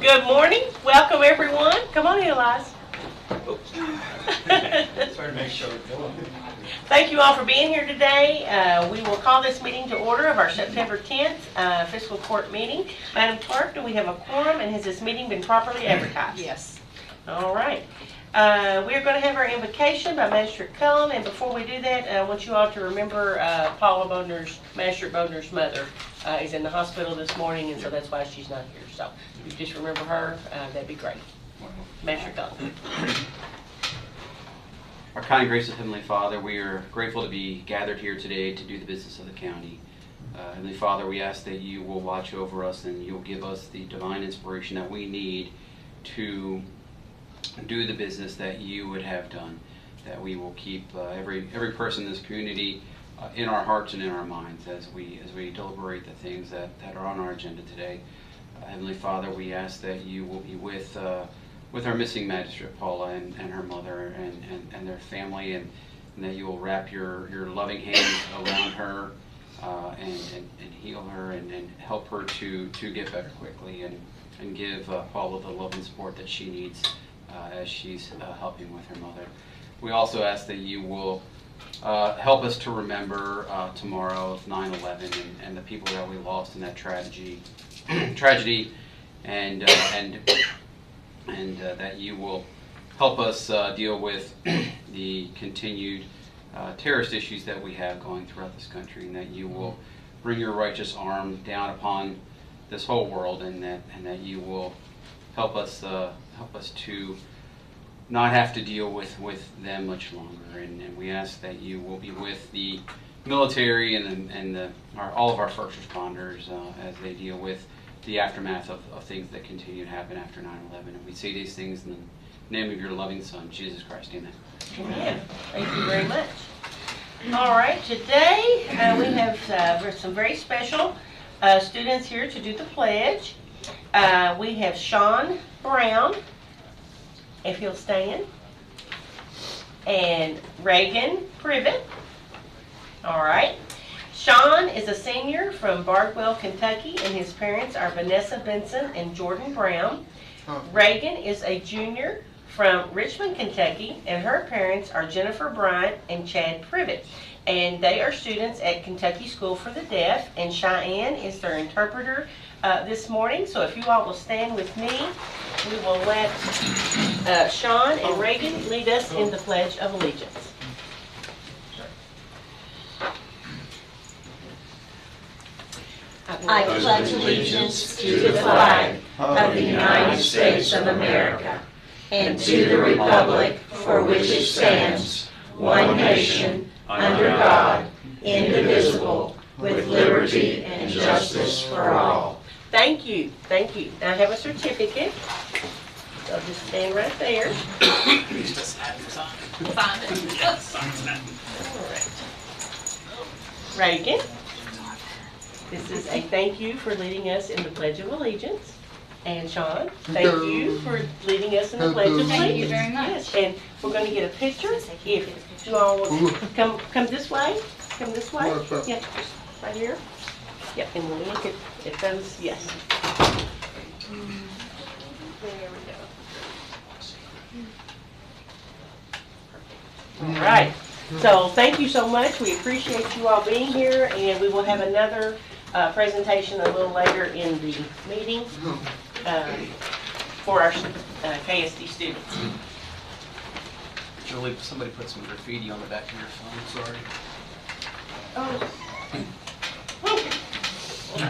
Good morning. Welcome, everyone. Come on in, Elias. Sorry to make sure we're going. Thank you all for being here today. We will call this meeting to order of our September 10th fiscal court meeting. Madam Clerk, do we have a quorum, and has this meeting been properly advertised? Yes. All right. We're going to have our invocation by Magistrate Cullen, and before we do that, I want you all to remember Magistrate Bodner's mother is in the hospital this morning, and so that's why she's not here. So if you just remember her, that'd be great. Magistrate Cullen. Our kind and gracious Heavenly Father, we are grateful to be gathered here today to do the business of the county. Heavenly Father, we ask that you will watch over us and you'll give us the divine inspiration that we need to do the business that you would have done, that we will keep every person in this community in our hearts and in our minds as we deliberate the things that are on our agenda today. Heavenly Father, we ask that you will be with our missing magistrate Paula and her mother and their family, and that you will wrap your loving hands around her and heal her and help her to get better quickly, and give Paula the love and support that she needs as she's helping with her mother. We also ask that you will help us to remember tomorrow of 9/11 and the people that we lost in that tragedy, and that you will help us deal with the continued terrorist issues that we have going throughout this country, and that you will bring your righteous arm down upon this whole world, and that you will help us to not have to deal with them much longer. And we ask that you will be with the military and all of our first responders as they deal with the aftermath of things that continue to happen after 9/11. And we say these things in the name of your loving Son, Jesus Christ. Amen. Amen. Thank you very much. All right, today we have some very special students here to do the pledge. We have Sean Brown, if he'll stand, and Raigan Privett. All right. Sean is a senior from Bardwell, Kentucky, and his parents are Vanessa Benson and Jordan Brown. Raigan is a junior from Richmond, Kentucky, and her parents are Jennifer Bryant and Chad Privett. And they are students at Kentucky School for the Deaf, and Cheyenne is their interpreter this morning. So if you all will stand with me, we will let Sean and Raigan lead us in the Pledge of Allegiance. I pledge allegiance to the flag of the United States of America and to the republic for which it stands, one nation, under God, indivisible, with liberty and justice for all. Thank you. Thank you. I have a certificate. So just stand right there. Raigan, this is a thank you for leading us in the Pledge of Allegiance. And Sean, thank you for leading us in the Pledge of Allegiance. Thank you very much. Yes, and we're going to get a picture. If you all will come this way. Come this way. Yeah, just right here. Yep, and we'll look at those. Yes. There we go. All right. So thank you so much. We appreciate you all being here, and we will have another presentation a little later in the meeting for our KSD students. Julie, somebody put some graffiti on the back of your phone, sorry. Oh. All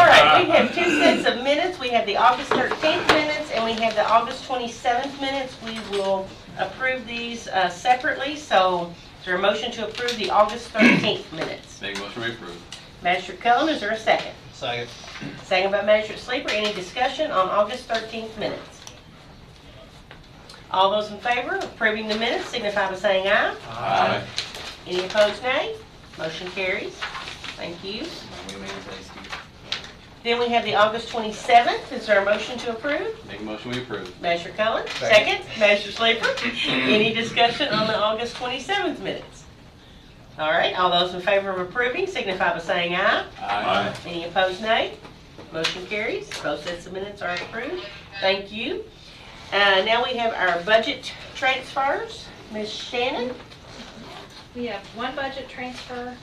right, we have two sets of minutes. We have the August 13th minutes and we have the August 27th minutes. We will approve these separately. So is there a motion to approve the August 13th minutes? Make a motion to approve. Magistrate Cullen, is there a second? Second. Second by Magistrate Sleeper. Any discussion on August 13th minutes? All those in favor of approving the minutes signify by saying aye. Aye. Any opposed, nay? Motion carries. Thank you. Then we have the August 27th. Is there a motion to approve? Make a motion we approve. Magistrate Cullen, second. Magistrate Sleeper. Any discussion on the August 27th minutes? All right, all those in favor of approving signify by saying aye. Aye. Any opposed, nay? Motion carries. Both sets of minutes are approved. Thank you. Now we have our budget transfers. Ms. Shannon? We have one budget transfer,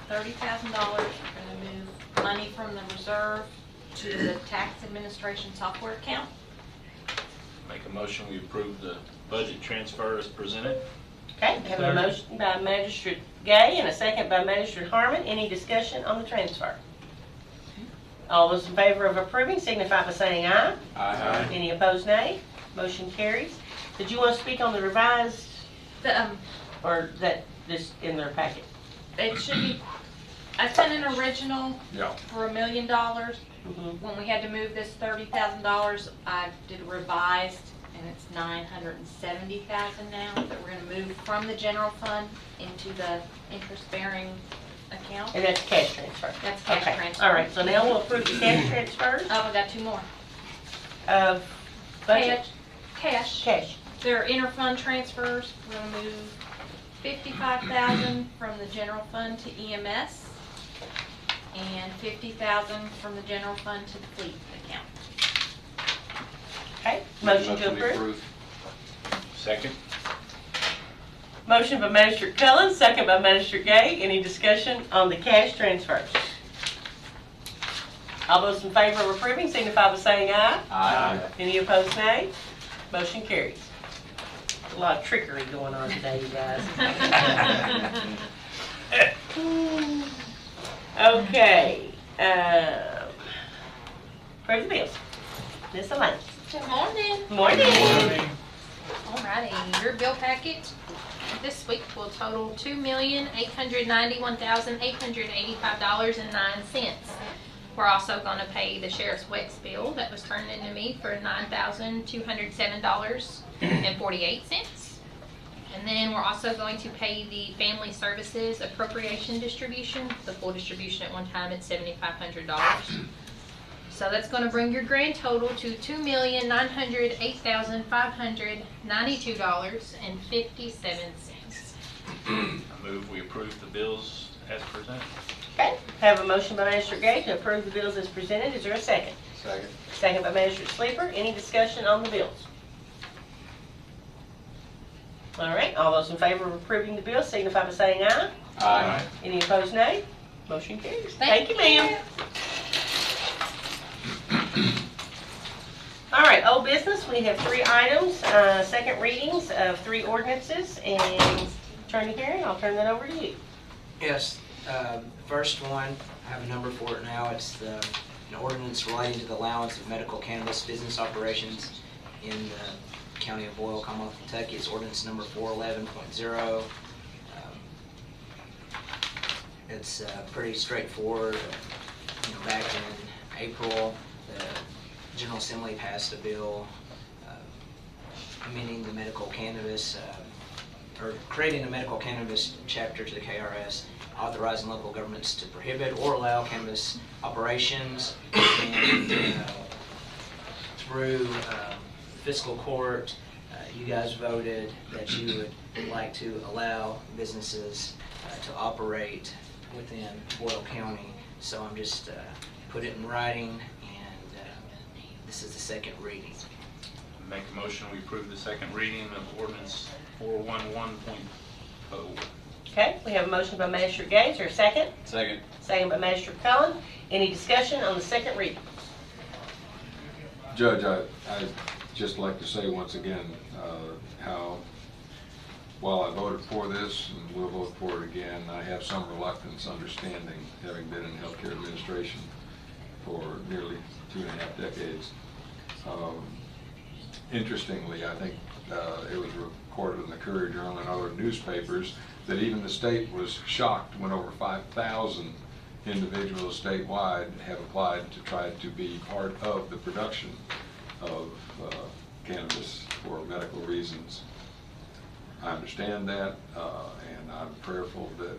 $30,000. We're going to move money from the reserve to the tax administration software account. Make a motion, we approve the budget transfer as presented. Okay, we have a motion by Magistrate Gay and a second by Magistrate Harmon. Any discussion on the transfer? All those in favor of approving signify by saying aye. Aye. Any opposed, nay? Motion carries. Did you want to speak on the revised, or that this in their packet? It should be, I sent an original Yeah. for $1 million. Mhm. When we had to move this $30,000, I did a revised, and it's $970,000 now that we're going to move from the general fund into the interest-bearing account. And that's cash transfer? That's cash Okay. transfer. All right, so now we'll approve the cash transfers Oh, we got two more. of budget. Cash. Cash. They're interfund transfers. We're going to move $55,000 from the general fund to EMS and $50,000 from the general fund to the fleet account. Okay, motion to approve. Second. Motion by Magistrate Cullen, second by Magistrate Gay. Any discussion on the cash transfers? All those in favor of approving signify by saying aye. Aye. Any opposed, nay? Motion carries. A lot of trickery going on today, you guys. Okay. Approve the bills. Ms. Elaine. Good morning. Morning. Alrighty, your bill packet this week will total $2,891,885.09. We're also going to pay the sheriff's WEX bill that was turned into me for $9,207.48. And then we're also going to pay the family services appropriation distribution. The full distribution at one time at $7,500. So that's going to bring your grand total to $2,908,592.57. I move we approve the bills as presented. Okay, have a motion by Magistrate Gay to approve the bills as presented. Is there a second? Second. Second by Magistrate Sleeper. Any discussion on the bills? All right, all those in favor of approving the bills signify by saying aye. Aye. Any opposed, nay? Motion carries. Thank you, ma'am. All right, old business, we have 3 items, second readings of 3 ordinances, and Attorney Herron, I'll turn that over to you. Yes, the first one, I have a number for it now. It's an ordinance relating to the allowance of medical cannabis business operations in the County of Boyle, Commonwealth of Kentucky. It's ordinance number 411.0. It's pretty straightforward. Back in April, the General Assembly passed a bill amending the medical cannabis, or creating a medical cannabis chapter to the KRS, authorizing local governments to prohibit or allow cannabis operations. And through fiscal court, you guys voted that you would like to allow businesses to operate within Boyle County. So I'm just put it in writing, and this is the second reading. Make a motion, we approve the second reading of ordinance 411.0. Okay, we have a motion by Magistrate Gay, is there a second? Second. Second by Magistrate Cullen. Any discussion on the second reading? Judge, I'd just like to say once again how, while I voted for this and will vote for it again, I have some reluctance understanding, having been in healthcare administration for nearly 2.5 decades. Interestingly, I think it was reported in the Courier-Journal and other newspapers that even the state was shocked when over 5,000 individuals statewide have applied to try to be part of the production of cannabis for medical reasons. I understand that, and I'm prayerful that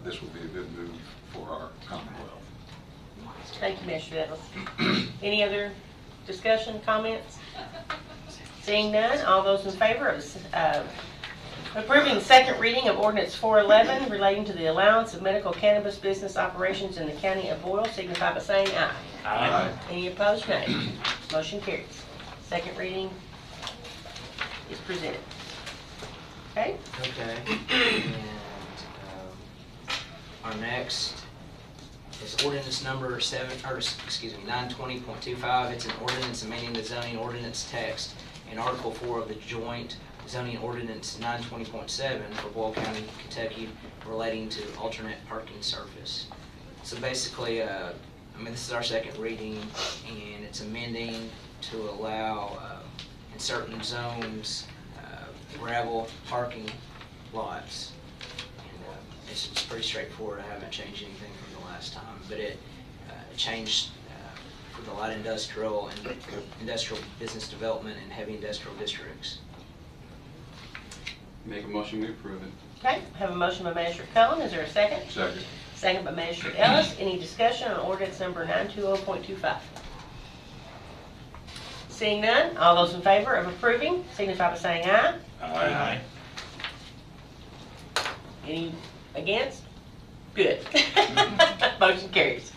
this will be a good move for our Commonwealth. Thank you, Mr. Evans. Any other discussion, comments? Seeing none, all those in favor of Approving the second reading of Ordinance 411 relating to the allowance of medical cannabis business operations in the county of Boyle, signify by saying aye. Aye. Any opposed, nay. Motion carries. Second reading is presented. Okay? Okay, and our next is ordinance number 920.25. It's an ordinance amending the zoning ordinance text in Article 4 of the joint zoning ordinance 920.7 for Boyle County, Kentucky, relating to alternate parking surface. So basically, this is our second reading, and it's amending to allow in certain zones gravel parking lots. And it's pretty straightforward. I haven't changed anything from the last time, but it changed for the light industrial and industrial business development and heavy industrial districts. Make a motion, we approve it. Okay, have a motion by Magistrate Cullen. Is there a second? Second. Second by Magistrate Ellis. Any discussion on ordinance number 920.25? Seeing none, all those in favor of approving signify by saying aye. Aye. Any against? Good. Motion carries.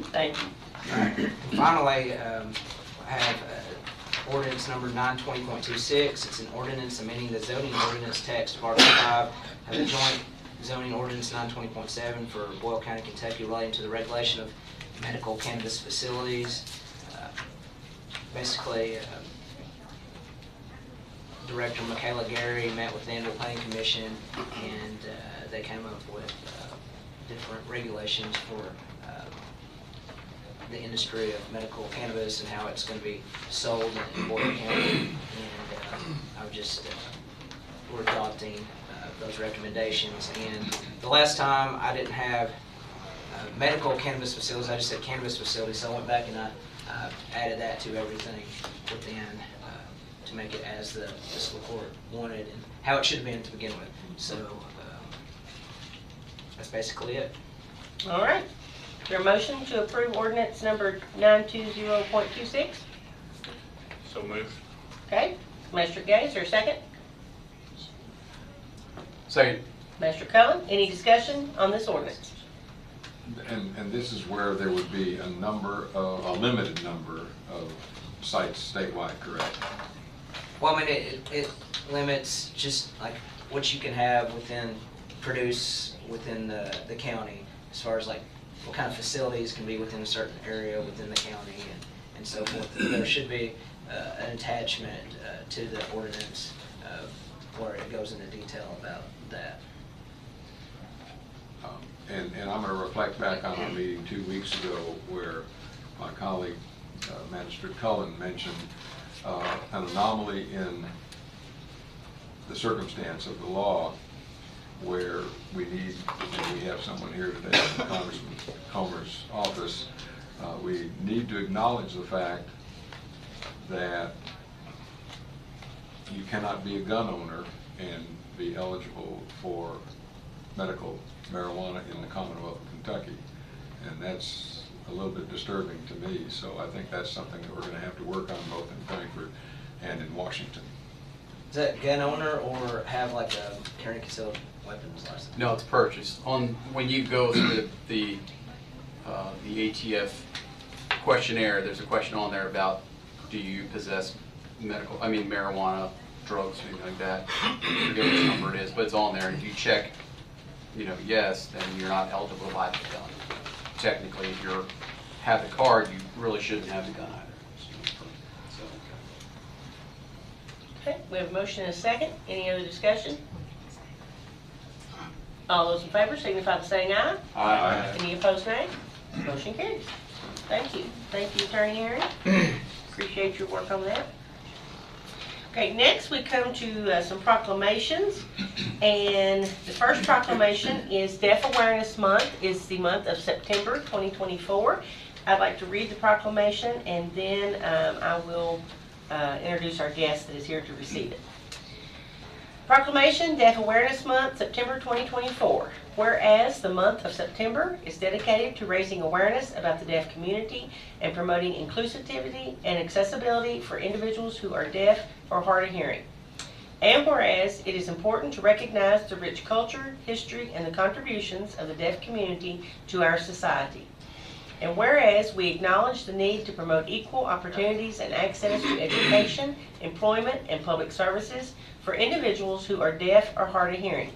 Thank you. Finally, I have ordinance number 920.26. It's an ordinance amending the zoning ordinance text of Article 5 of the joint zoning ordinance 920.7 for Boyle County, Kentucky, relating to the regulation of medical cannabis facilities. Basically, Director Michaela Gary met with the Anvil Planning Commission, and they came up with different regulations for the industry of medical cannabis and how it's going to be sold in Boyle County. And we're adopting those recommendations. And the last time I didn't have medical cannabis facilities, I just said cannabis facilities, so I went back and I added that to everything within to make it as the fiscal court wanted and how it should have been to begin with. So that's basically it. All right. Is there a motion to approve ordinance number 920.26? So moved. Okay. Magistrate Gay, is there a second? Second. Magistrate Cullen, any discussion on this ordinance? And this is where there would be a limited number of sites statewide, correct? Well, I mean, it limits just like what you can have produce within the county, as far as like what kind of facilities can be within a certain area within the county and so forth. There should be an attachment to the ordinance where it goes into detail about that. And I'm going to reflect back on our meeting 2 weeks ago where my colleague, Magistrate Cullen, mentioned an anomaly in the circumstance of the law where we need, and we have someone here today from Congressman Comer's office, we need to acknowledge the fact that you cannot be a gun owner and be eligible for medical marijuana in the Commonwealth of Kentucky. And that's a little bit disturbing to me, so I think that's something that we're going to have to work on both in Frankfort and in Washington. Is that gun owner or have like a carrying concealed weapons license? No, it's purchased. When you go through the ATF questionnaire, there's a question on there about do you possess marijuana, drugs, anything like that. I forget which number it is, but it's on there. And if you check, yes, then you're not eligible to buy the gun. Technically, if you have the card, you really shouldn't have the gun either. Okay, we have a motion and a second. Any other discussion? All those in favor signify by saying aye. Aye. Any opposed, nay? Motion carries. Thank you. Thank you, Attorney Herron. Appreciate your work on that. Okay, next we come to some proclamations. And the first proclamation is Deaf Awareness Month. It's the month of September 2024. I'd like to read the proclamation and then I will introduce our guest that is here to receive it. Proclamation, Deaf Awareness Month, September 2024. Whereas the month of September is dedicated to raising awareness about the deaf community and promoting inclusivity and accessibility for individuals who are deaf or hard of hearing. And whereas it is important to recognize the rich culture, history, and the contributions of the deaf community to our society. And whereas we acknowledge the need to promote equal opportunities and access to education, employment, and public services for individuals who are deaf or hard of hearing.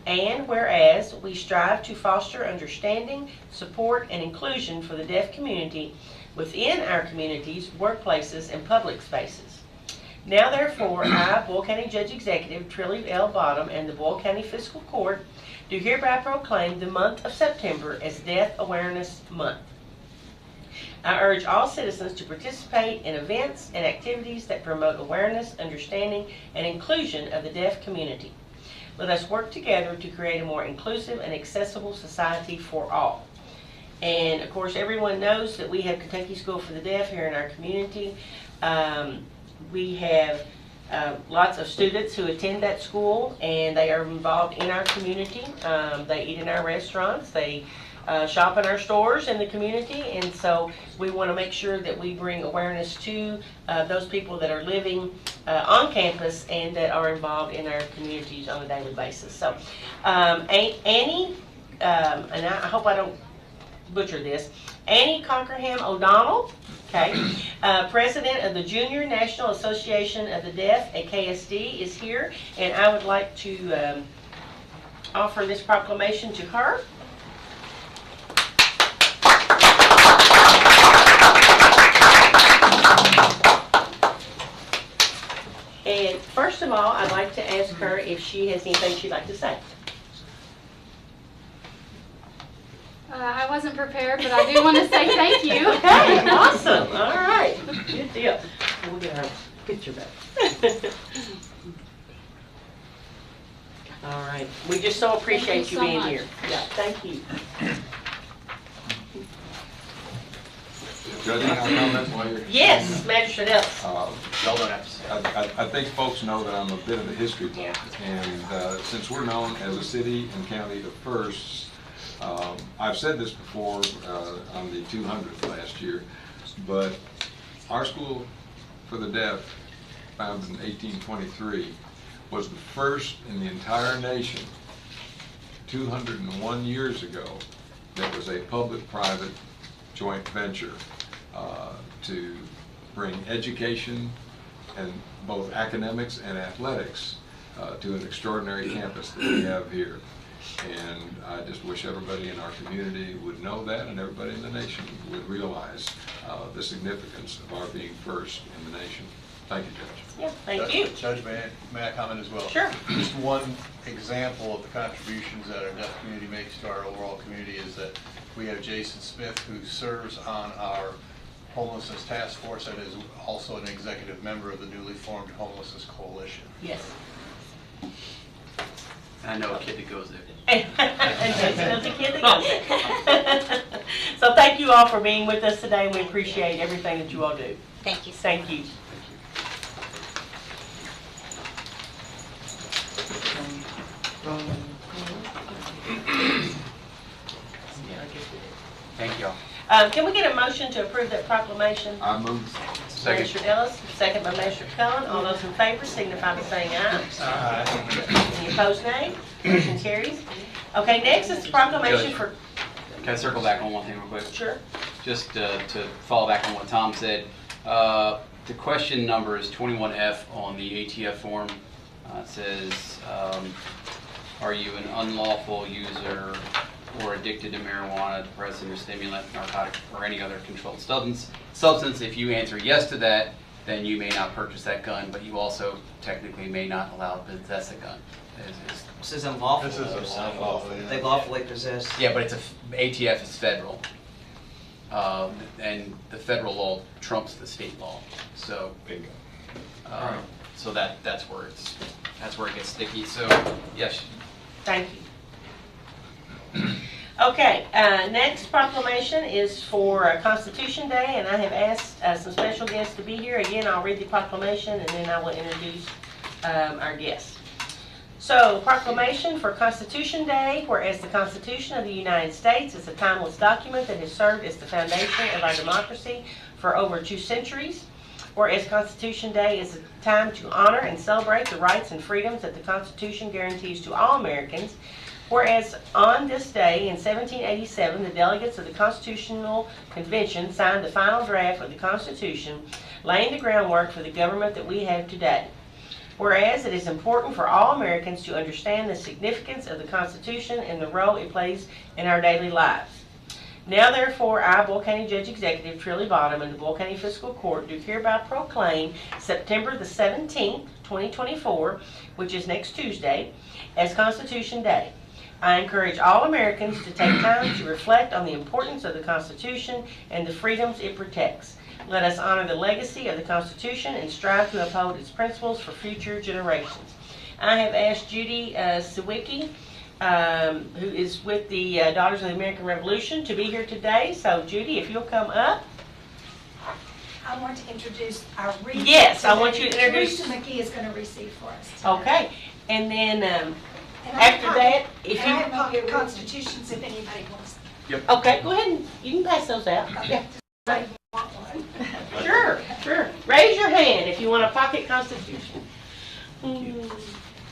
And whereas we strive to foster understanding, support, and inclusion for the deaf community within our communities, workplaces, and public spaces. Now therefore, I, Boyle County Judge Executive Trilly L. Bottom, and the Boyle County Fiscal Court do hereby proclaim the month of September as Deaf Awareness Month. I urge all citizens to participate in events and activities that promote awareness, understanding, and inclusion of the deaf community. Let us work together to create a more inclusive and accessible society for all. And of course, everyone knows that we have Kentucky School for the Deaf here in our community. We have lots of students who attend that school, and they are involved in our community. They eat in our restaurants. They shop in our stores in the community, and so we want to make sure that we bring awareness to those people that are living on campus and that are involved in our communities on a daily basis. So Annie, and I hope I don't butcher this, Annie Cockerham O'Donnell, okay, President of the Junior National Association of the Deaf at KSD, is here, and I would like to offer this proclamation to her. And first of all, I'd like to ask her if she has anything she'd like to say. I wasn't prepared, but I do want to say thank you. Okay, awesome. All right, good deal. We'll get our picture back. All right, we just so appreciate you so being much. here. Yeah, thank you. Judge, can I comment while you're? Yes, Magistrate Ellis. Y'all don't have to say. I think folks know that I'm a bit of a history buff, and since we're known as a city and county of firsts, I've said this before on the 200th last year, but our school for the deaf, founded in 1823, was the first in the entire nation 201 years ago that was a public-private joint venture to bring education and both academics and athletics to an extraordinary campus that we have here. And I just wish everybody in our community would know that, and everybody in the nation would realize the significance of our being first in the nation. Thank you, Judge. Yeah, thank you. Judge, may I comment as well? Sure. Just one example of the contributions that our deaf community makes to our overall community is that we have Jason Smith, who serves on our homelessness task force and is also an executive member of the newly formed Homelessness Coalition. Yes. I know a kid that goes there. And Jason knows a kid that goes there. So thank you all for being with us today, and we appreciate everything that you all do. Thank you. Thank you. Thank y'all. Can we get a motion to approve that proclamation? I move. Magistrate Ellis, second by Magistrate Cullen. All those in favor signify by saying aye. Aye. Any opposed, nay? Motion carries. Okay, next is the proclamation Judge. for, Can I circle back on one thing real quick? sure. Just to follow back on what Tom said, the question number is 21F on the ATF form. It says, are you an unlawful user or addicted to marijuana, depressant, or stimulant, narcotic, or any other controlled substance? If you answer yes to that, then you may not purchase that gun, but you also technically may not allow to possess a gun. This is unlawful. This is unlawful, yeah. They lawfully possess. Yeah, but it's ATF is federal. And the federal law trumps the state law. So, so that's where it gets sticky. So, yes. Thank you. Okay, next proclamation is for Constitution Day, and I have asked some special guests to be here. Again, I'll read the proclamation and then I will introduce our guests. So, proclamation for Constitution Day, whereas the Constitution of the United States is a timeless document that has served as the foundation of our democracy for over 2 centuries. Whereas Constitution Day is a time to honor and celebrate the rights and freedoms that the Constitution guarantees to all Americans. Whereas on this day in 1787, the delegates of the Constitutional Convention signed the final draft of the Constitution, laying the groundwork for the government that we have today. Whereas it is important for all Americans to understand the significance of the Constitution and the role it plays in our daily lives. Now therefore, I, Boyle County Judge Executive Trilly Bottom, and the Boyle County Fiscal Court do hereby proclaim September the 17th, 2024, which is next Tuesday, as Constitution Day. I encourage all Americans to take time to reflect on the importance of the Constitution and the freedoms it protects. Let us honor the legacy of the Constitution and strive to uphold its principles for future generations. I have asked Judy Sawicki, who is with the Daughters of the American Revolution, to be here today. So Judy, if you'll come up. I want to introduce our wreath. Yes, I want you to introduce. Teresa McGee is going to receive for us today. Okay, and then And I after have that, if and I you have pocket constitutions if anybody wants them. okay, go ahead and you can pass those out. Yeah. I want one. Sure, sure. Raise your hand if you want a pocket constitution.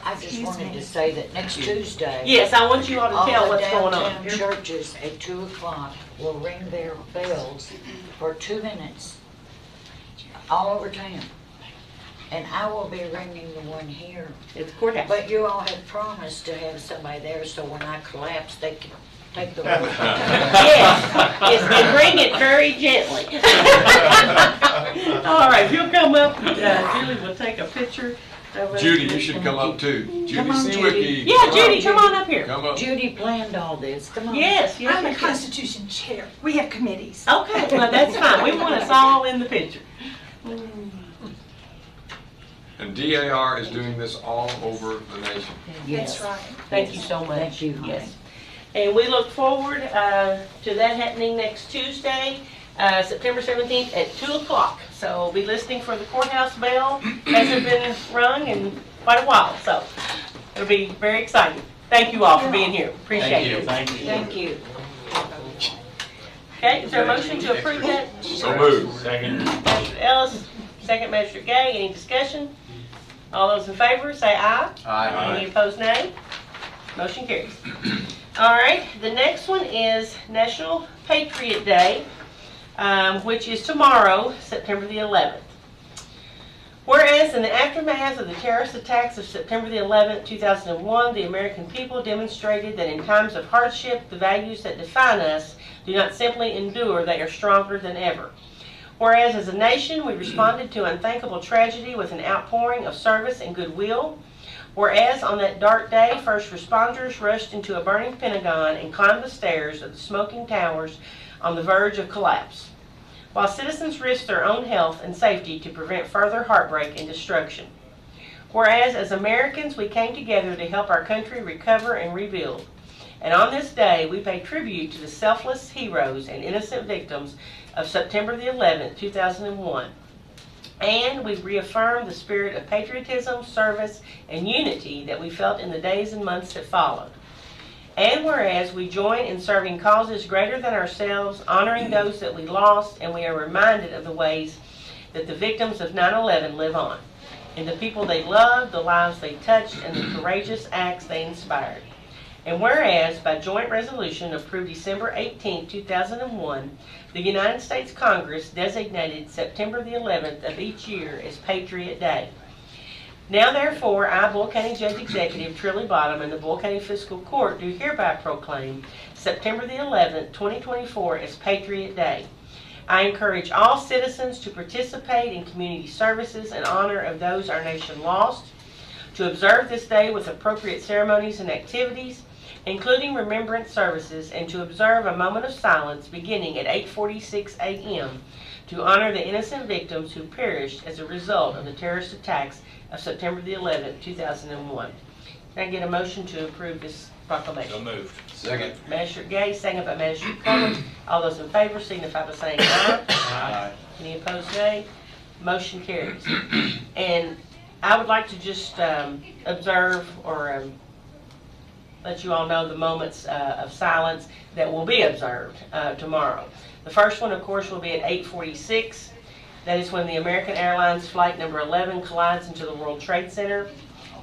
I just wanted to say that next Tuesday, Yes, I want you all to tell all the what's going on. downtown churches at 2 o'clock will ring their bells for 2 minutes all over town. And I will be ringing the one here. It's courthouse. But you all have promised to have somebody there, so when I collapse, they can take the road. Yes, and bring it very gently. All right, if you'll come up, Julie will take a picture of us. Judy, you should come up too. Judy Come on, Sawicki. Yeah, Judy, come on up here. Come up. Judy planned all this, come on. Yes, yes. I'm the yes. Constitution Chair. We have committees. Okay, well, that's fine. We want us all in the picture. And DAR is doing this all over the nation. That's right. Thank you so much. Thank you. Yes. And we look forward to that happening next Tuesday, September 17th at 2 o'clock. So be listening for the courthouse bell. Hasn't been rung in quite a while, so it'll be very exciting. Thank you all for being here. Appreciate it. Thank you. Thank you. Okay, is there a motion to approve that? So moved. Second. Magistrate Ellis, second Magistrate Gay. Any discussion? All those in favor say aye. Aye. Any opposed, nay? Motion carries. All right, the next one is National Patriot Day, which is tomorrow, September the 11th. Whereas in the aftermath of the terrorist attacks of September the 11th, 2001, the American people demonstrated that in times of hardship, the values that define us do not simply endure, they are stronger than ever. Whereas as a nation, we responded to unthinkable tragedy with an outpouring of service and goodwill. Whereas on that dark day, first responders rushed into a burning Pentagon and climbed the stairs of the smoking towers on the verge of collapse, while citizens risked their own health and safety to prevent further heartbreak and destruction. Whereas as Americans, we came together to help our country recover and rebuild. And on this day, we pay tribute to the selfless heroes and innocent victims of September the 11th, 2001. And we reaffirm the spirit of patriotism, service, and unity that we felt in the days and months that followed. And whereas we join in serving causes greater than ourselves, honoring those that we lost, and we are reminded of the ways that the victims of 9/11 live on, and the people they loved, the lives they touched, and the courageous acts they inspired. And whereas, by joint resolution approved December 18, 2001, the United States Congress designated September the 11th of each year as Patriot Day. Now therefore, I, Boyle County Judge Executive Trilly Bottom, and the Boyle County Fiscal Court do hereby proclaim September the 11th, 2024 as Patriot Day. I encourage all citizens to participate in community services in honor of those our nation lost, to observe this day with appropriate ceremonies and activities, including remembrance services, and to observe a moment of silence beginning at 8:46 a.m. to honor the innocent victims who perished as a result of the terrorist attacks of September the 11th, 2001. Can I get a motion to approve this proclamation? So moved. Second. Magistrate Gay, second by Magistrate Cullen. All those in favor signify by saying aye. Aye. Any opposed, nay? Motion carries. And I would like to just observe or let you all know the moments of silence that will be observed tomorrow. The first one, of course, will be at 8:46. That is when the American Airlines Flight number 11 collides into the World Trade Center.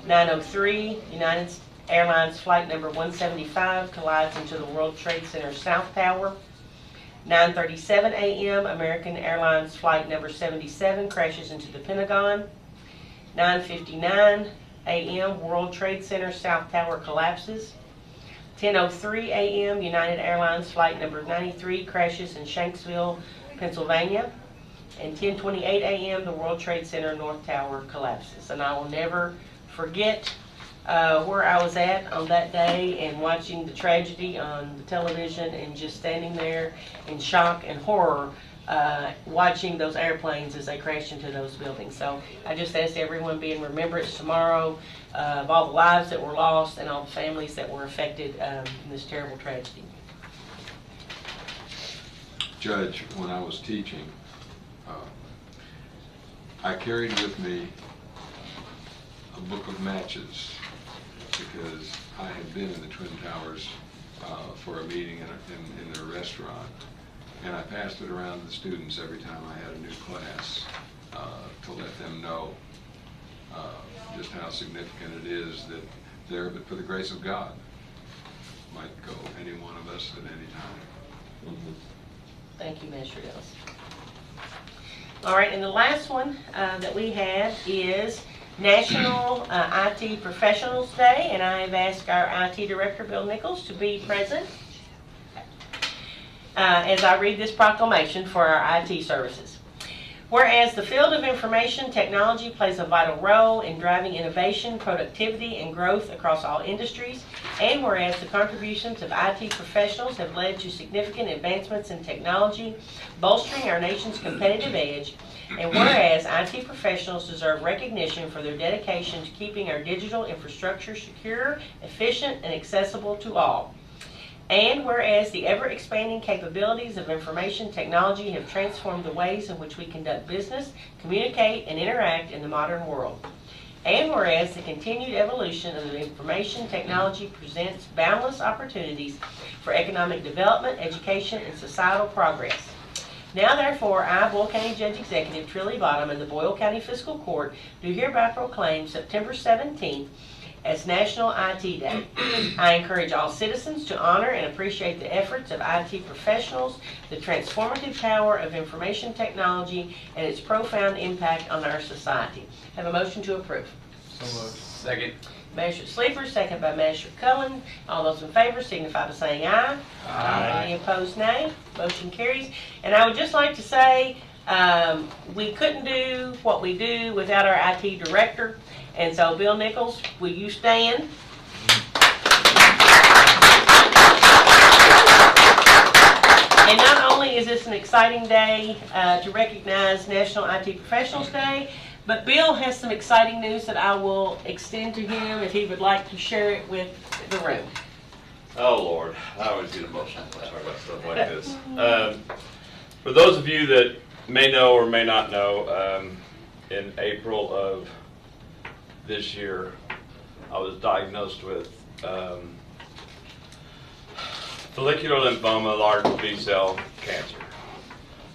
9:03, United Airlines Flight number 175 collides into the World Trade Center South Tower. 9:37 a.m., American Airlines Flight number 77 crashes into the Pentagon. 9:59 a.m., World Trade Center South Tower collapses. 10:03 a.m., United Airlines Flight number 93 crashes in Shanksville, Pennsylvania. And 10:28 a.m., the World Trade Center North Tower collapses. And I will never forget where I was at on that day and watching the tragedy on the television and just standing there in shock and horror watching those airplanes as they crashed into those buildings. So I just ask everyone be in remembrance tomorrow of all the lives that were lost and all the families that were affected in this terrible tragedy. Judge, when I was teaching, I carried with me a book of matches because I had been in the Twin Towers for a meeting in their restaurant, and I passed it around to the students every time I had a new class to let them know just how significant it is that there, but for the grace of God, might go any one of us at any time. Thank you, Master Ellis. All right, and the last one that we have is National IT Professionals Day, and I have asked our IT Director, Bill Nichols, to be present as I read this proclamation for our IT services. Whereas the field of information technology plays a vital role in driving innovation, productivity, and growth across all industries, and whereas the contributions of IT professionals have led to significant advancements in technology, bolstering our nation's competitive edge, and whereas IT professionals deserve recognition for their dedication to keeping our digital infrastructure secure, efficient, and accessible to all. And whereas the ever-expanding capabilities of information technology have transformed the ways in which we conduct business, communicate, and interact in the modern world. And whereas the continued evolution of the information technology presents boundless opportunities for economic development, education, and societal progress. Now therefore, I, Boyle County Judge Executive Trilly Bottom, and the Boyle County Fiscal Court do hereby proclaim September 17th as National IT Day. I encourage all citizens to honor and appreciate the efforts of IT professionals, the transformative power of information technology, and its profound impact on our society. Have a motion to approve. Second. Measure Sleeper, second by Measure Cullen. All those in favor signify by saying aye. Aye. Any opposed, nay. Motion carries. And I would just like to say we couldn't do what we do without our IT director. And so, Bill Nichols, will you stand? And not only is this an exciting day to recognize National IT Professionals Day, but Bill has some exciting news that I will extend to him if he would like to share it with the room. Oh, Lord, I always get emotional when I talk about stuff like this. For those of you that may know or may not know, in April of this year, I was diagnosed with follicular lymphoma, large B-cell cancer.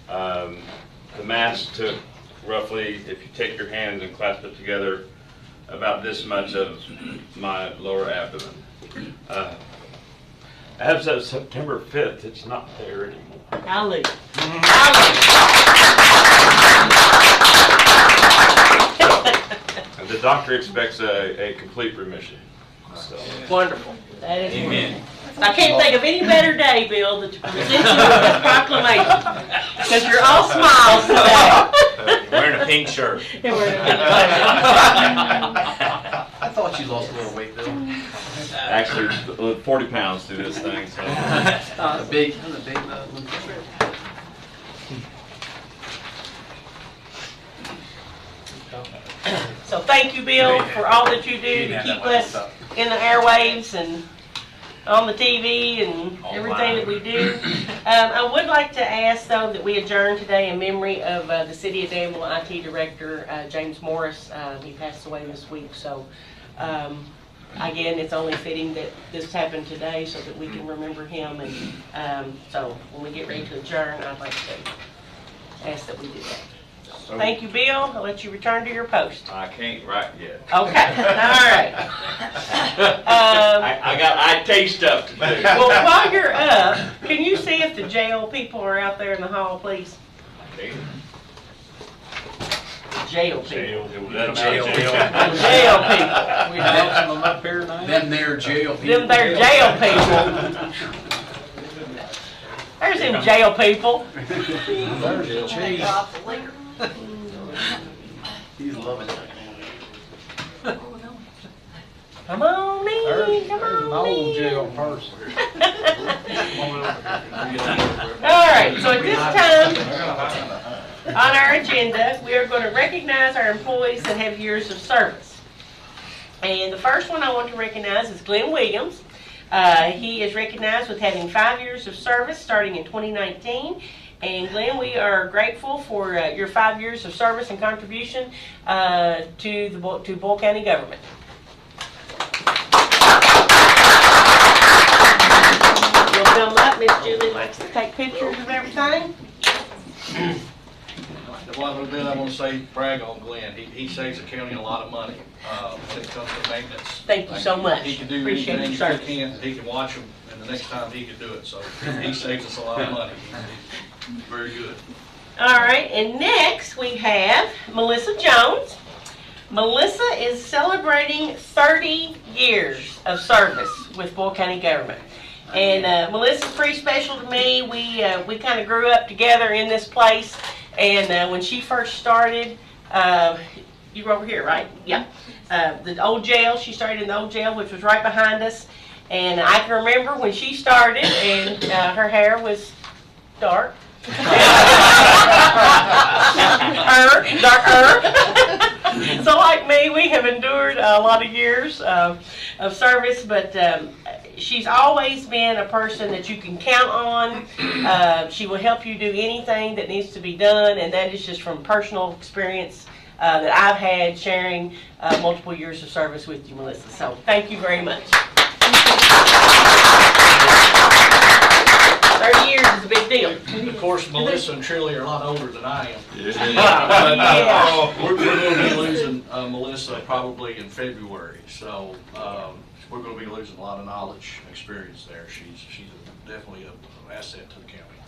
The mass took roughly, if you take your hands and clasp it together, about this much of my lower abdomen. As of September 5th, it's not there anymore. Hallelujah. And the doctor expects a complete remission. So. Wonderful. That is Amen. wonderful. I can't think of any better day, Bill, to present you with this proclamation. Because you're all smiles today. Wearing a pink shirt. And we're in a big I thought you lost a little weight, Bill. Actually, 40 pounds to this thing. So. I'm the big So thank you, Bill, for all that you do to keep us in the airwaves and on the TV and everything that we do. I would like to ask, though, that we adjourn today in memory of the City of Danville IT Director, James Morris. He passed away this week, so again, it's only fitting that this happened today so that we can remember him. And so when we get ready to adjourn, I'd like to ask that we do that. Thank you, Bill. I'll let you return to your post. I can't write yet. Okay, all right. I taste stuff to do. Well, while you're up, can you see if the jail people are out there in the hall, please? Jail people. Let 'em Jail out. people. Jail people. We have them up here now. Them there jail people. Them there jail people. There's them jail people. There's the cheese. He's loving it. Come on in, come There's an on old in. jail person. All right, so at this time on our agenda, we are going to recognize our employees that have years of service. And the first one I want to recognize is Glenn Williams. He is recognized with having 5 years of service starting in 2019. And Glenn, we are grateful for your 5 years of service and contribution to Boyle County government. You'll film up. Miss Julie likes to take pictures of everything. The one little bit I want to say, brag on Glenn. He saves the county a lot of money when it comes to maintenance. Thank you so much. He can do Appreciate anything your he service. can. He can watch them, and the next time he can do it. So he saves us a lot of money. He's very good. All right, and next we have Melissa Jones. Melissa is celebrating 30 years of service with Boyle County government. And Melissa's pretty special to me. We kind of grew up together in this place. And when she first started, you were over here, right? Yeah. The old jail, she started in the old jail, which was right behind us. And I can remember when she started, and her hair was dark. Darker. So like me, we have endured a lot of years of service, but she's always been a person that you can count on. She will help you do anything that needs to be done, and that is just from personal experience that I've had sharing multiple years of service with you, Melissa. So thank you very much. 30 years is a big deal. Of course, Melissa and Trilly are a lot older than I am. Yeah. We're going to be losing Melissa probably in February. So we're going to be losing a lot of knowledge and experience there. She's definitely an asset to the county.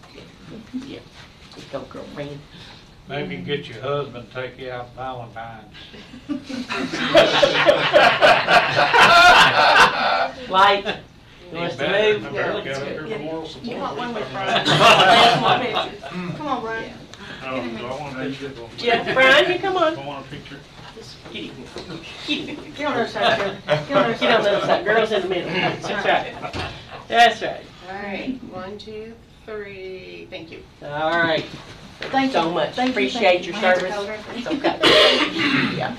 Yeah. Go, girlfriend. Maybe get your husband to take you out Valentine's. Light. You want us to move? You want one with Brian? Come on, Brian. Yeah, Brian, you come on. I want a picture. Get on the other side, girl. Get on the other side. Girls in the middle. That's right. That's right. All right, 1, 2, 3. Thank you. All right. Thank you So much. Thank you, Appreciate thank you. your My hands service. are cold. It's okay. Yeah.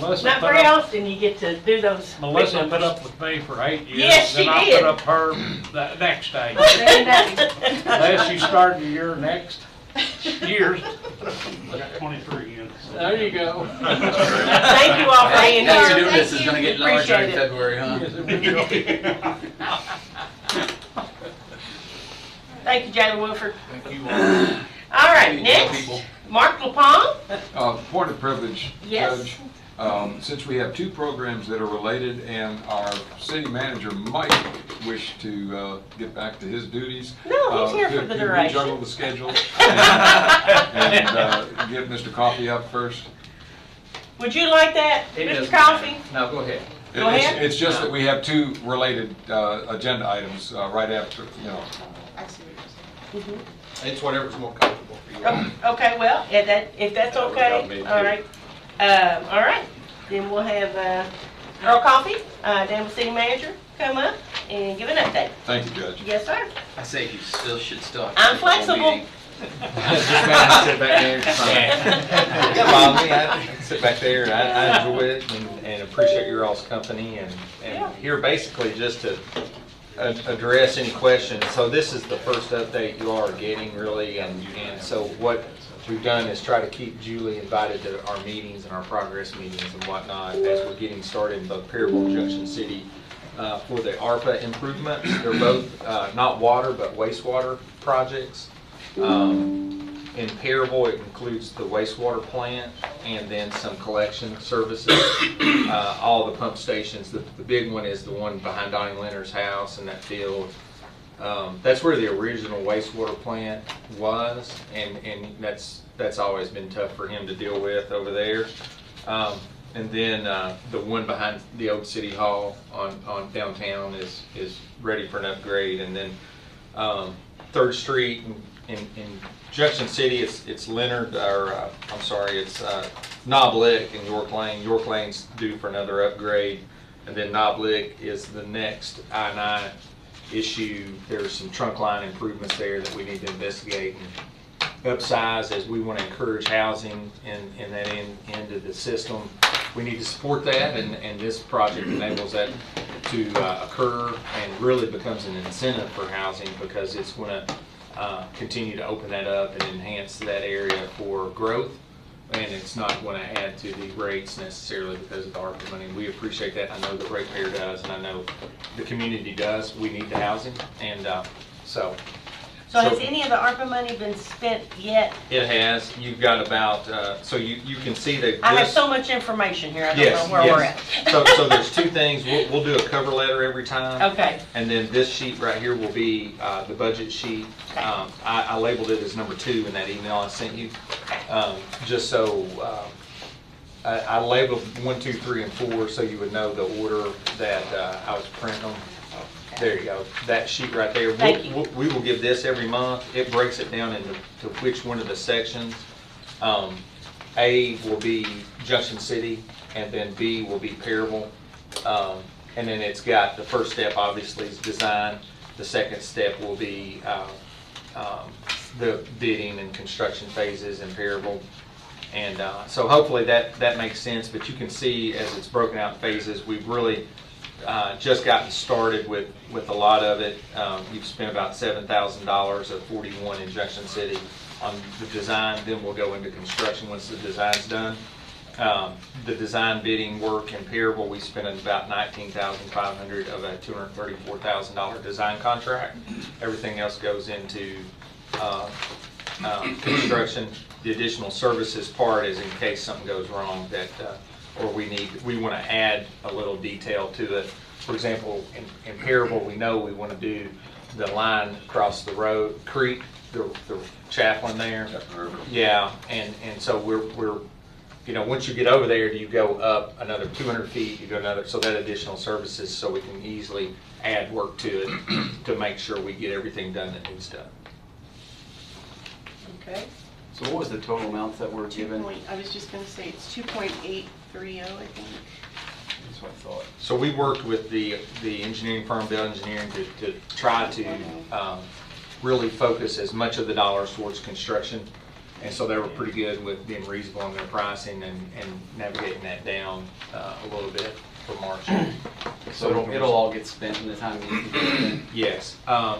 Melissa Not put very up, often you get to do those. Melissa big put numbers. up with me for 8 years. Yes, she then I did. put up her the next day. Unless you started your next years. I got 23 in. There you go. Thank you all for being Thank here. you. This is gonna get larger Appreciate in it. February, huh? Thank you, Jalen Wilford. Thank you All right, next, Mark LaPalme. Point of privilege, Yes. Judge. Since we have two programs that are related and our city manager might wish to get back to his duties. No, he's here for could the we duration. juggle the schedule and get Mr. Coffey up first? Would you like that, Mr. Coffey? No, go ahead. Go ahead. It's just that we have two related agenda items right after, you know. I see what you're saying. It's whatever's more comfortable for you. Okay, well, if that's okay, me too. all right. All right, then we'll have Earl Coffey, Danville City Manager, come up and give an update. Thank you, Judge. Yes, sir. I say you should still. I'm flexible. Just gonna sit back there. Don't bother me. I sit back there and I enjoy it and appreciate your all's company and here basically just to address any questions. So this is the first update you all are getting really, and so what we've done is try to keep Julie invited to our meetings and our progress meetings and whatnot as we're getting started in both Perryville and Junction City for the ARPA improvements. They're both not water but wastewater projects. In Parable, it includes the wastewater plant and then some collection services. All the pump stations, the big one is the one behind Donnie Leonard's house in that field. That's where the original wastewater plant was, and that's always been tough for him to deal with over there. And then the one behind the old city hall on downtown is ready for an upgrade. And then 3rd Street in Junction City, it's Leonard, or I'm sorry, it's Knob Lick and York Lane. York Lane's due for another upgrade, and then Knob Lick is the next I-9 issue. There's some trunk line improvements there that we need to investigate and upsize, as we want to encourage housing in that end of the system. We need to support that, and this project enables that to occur and really becomes an incentive for housing, because it's going to continue to open that up and enhance that area for growth, and it's not going to add to the rates necessarily because of the ARPA money. We appreciate that. I know the ratepayer does, and I know the community does. We need the housing, and so has any of the ARPA money been spent yet? It has. You've got about, so you can see that. I have so much information here, I don't know where we're at. So there's two things. We'll do a cover letter every time. Okay. And then this sheet right here will be the budget sheet. Okay. I labeled it as number 2 in that email I sent you. Just so, I labeled 1, 2, 3, and 4 so you would know the order that I was printing them. There you go. That sheet right there. Thank you. We will give this every month. It breaks it down into which one of the sections. A will be Junction City, and then B will be Parable. And then it's got the first step, obviously, is design. The second step will be the bidding and construction phases in Parable. And so hopefully that makes sense. But you can see as it's broken out in phases, we've really just gotten started with a lot of it. You've spent about $7,000 of 41 in Junction City on the design. Then we'll go into construction once the design's done. The design bidding work in Parable, we spent about $19,500 of a $234,000 design contract. Everything else goes into construction. The additional services part is in case something goes wrong that or we want to add a little detail to it. For example, in Parable, we know we want to do the line across the road, creek, the chaplain there. Yeah, and so we're once you get over there, you go up another 200 feet, you go another, so that additional services, so we can easily add work to it to make sure we get everything done that needs done. Okay. So what was the total amount that we're given? I was just going to say it's 2.830, I think. That's what I thought. So we worked with the engineering firm, Bill Engineering, to try to really focus as much of the dollars towards construction. And so they were pretty good with being reasonable in their pricing and navigating that down a little bit for March. So it'll all get spent in the time we need to get spent? Yes.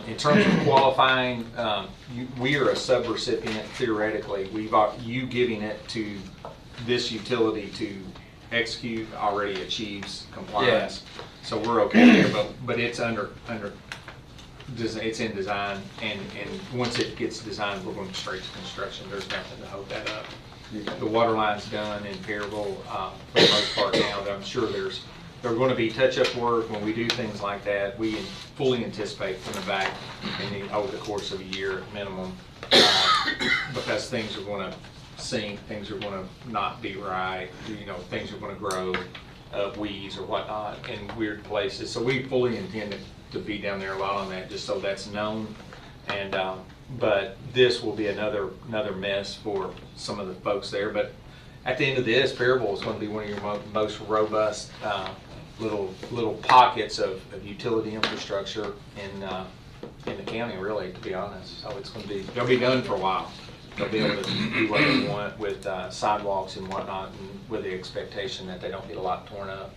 In terms of qualifying, we are a sub-recipient theoretically. You giving it to this utility to execute already achieves compliance. Yeah. So we're okay there, but it's it's in design, and once it gets designed, we're going straight to construction. There's nothing to hold that up. The water line's done in Parable for the most part now. I'm sure there's going to be touch-up work when we do things like that. We fully anticipate coming back over the course of a year at minimum, because things are going to sink, things are going to not be right, things are going to grow, weeds or whatnot in weird places. So we fully intend to be down there a lot on that, just so that's known. And but this will be another mess for some of the folks there. But at the end of this, Parable is going to be one of your most robust little pockets of utility infrastructure in the county, really, to be honest. So it's going to be, they'll be done for a while. They'll be able to do what they want with sidewalks and whatnot, and with the expectation that they don't get a lot torn up.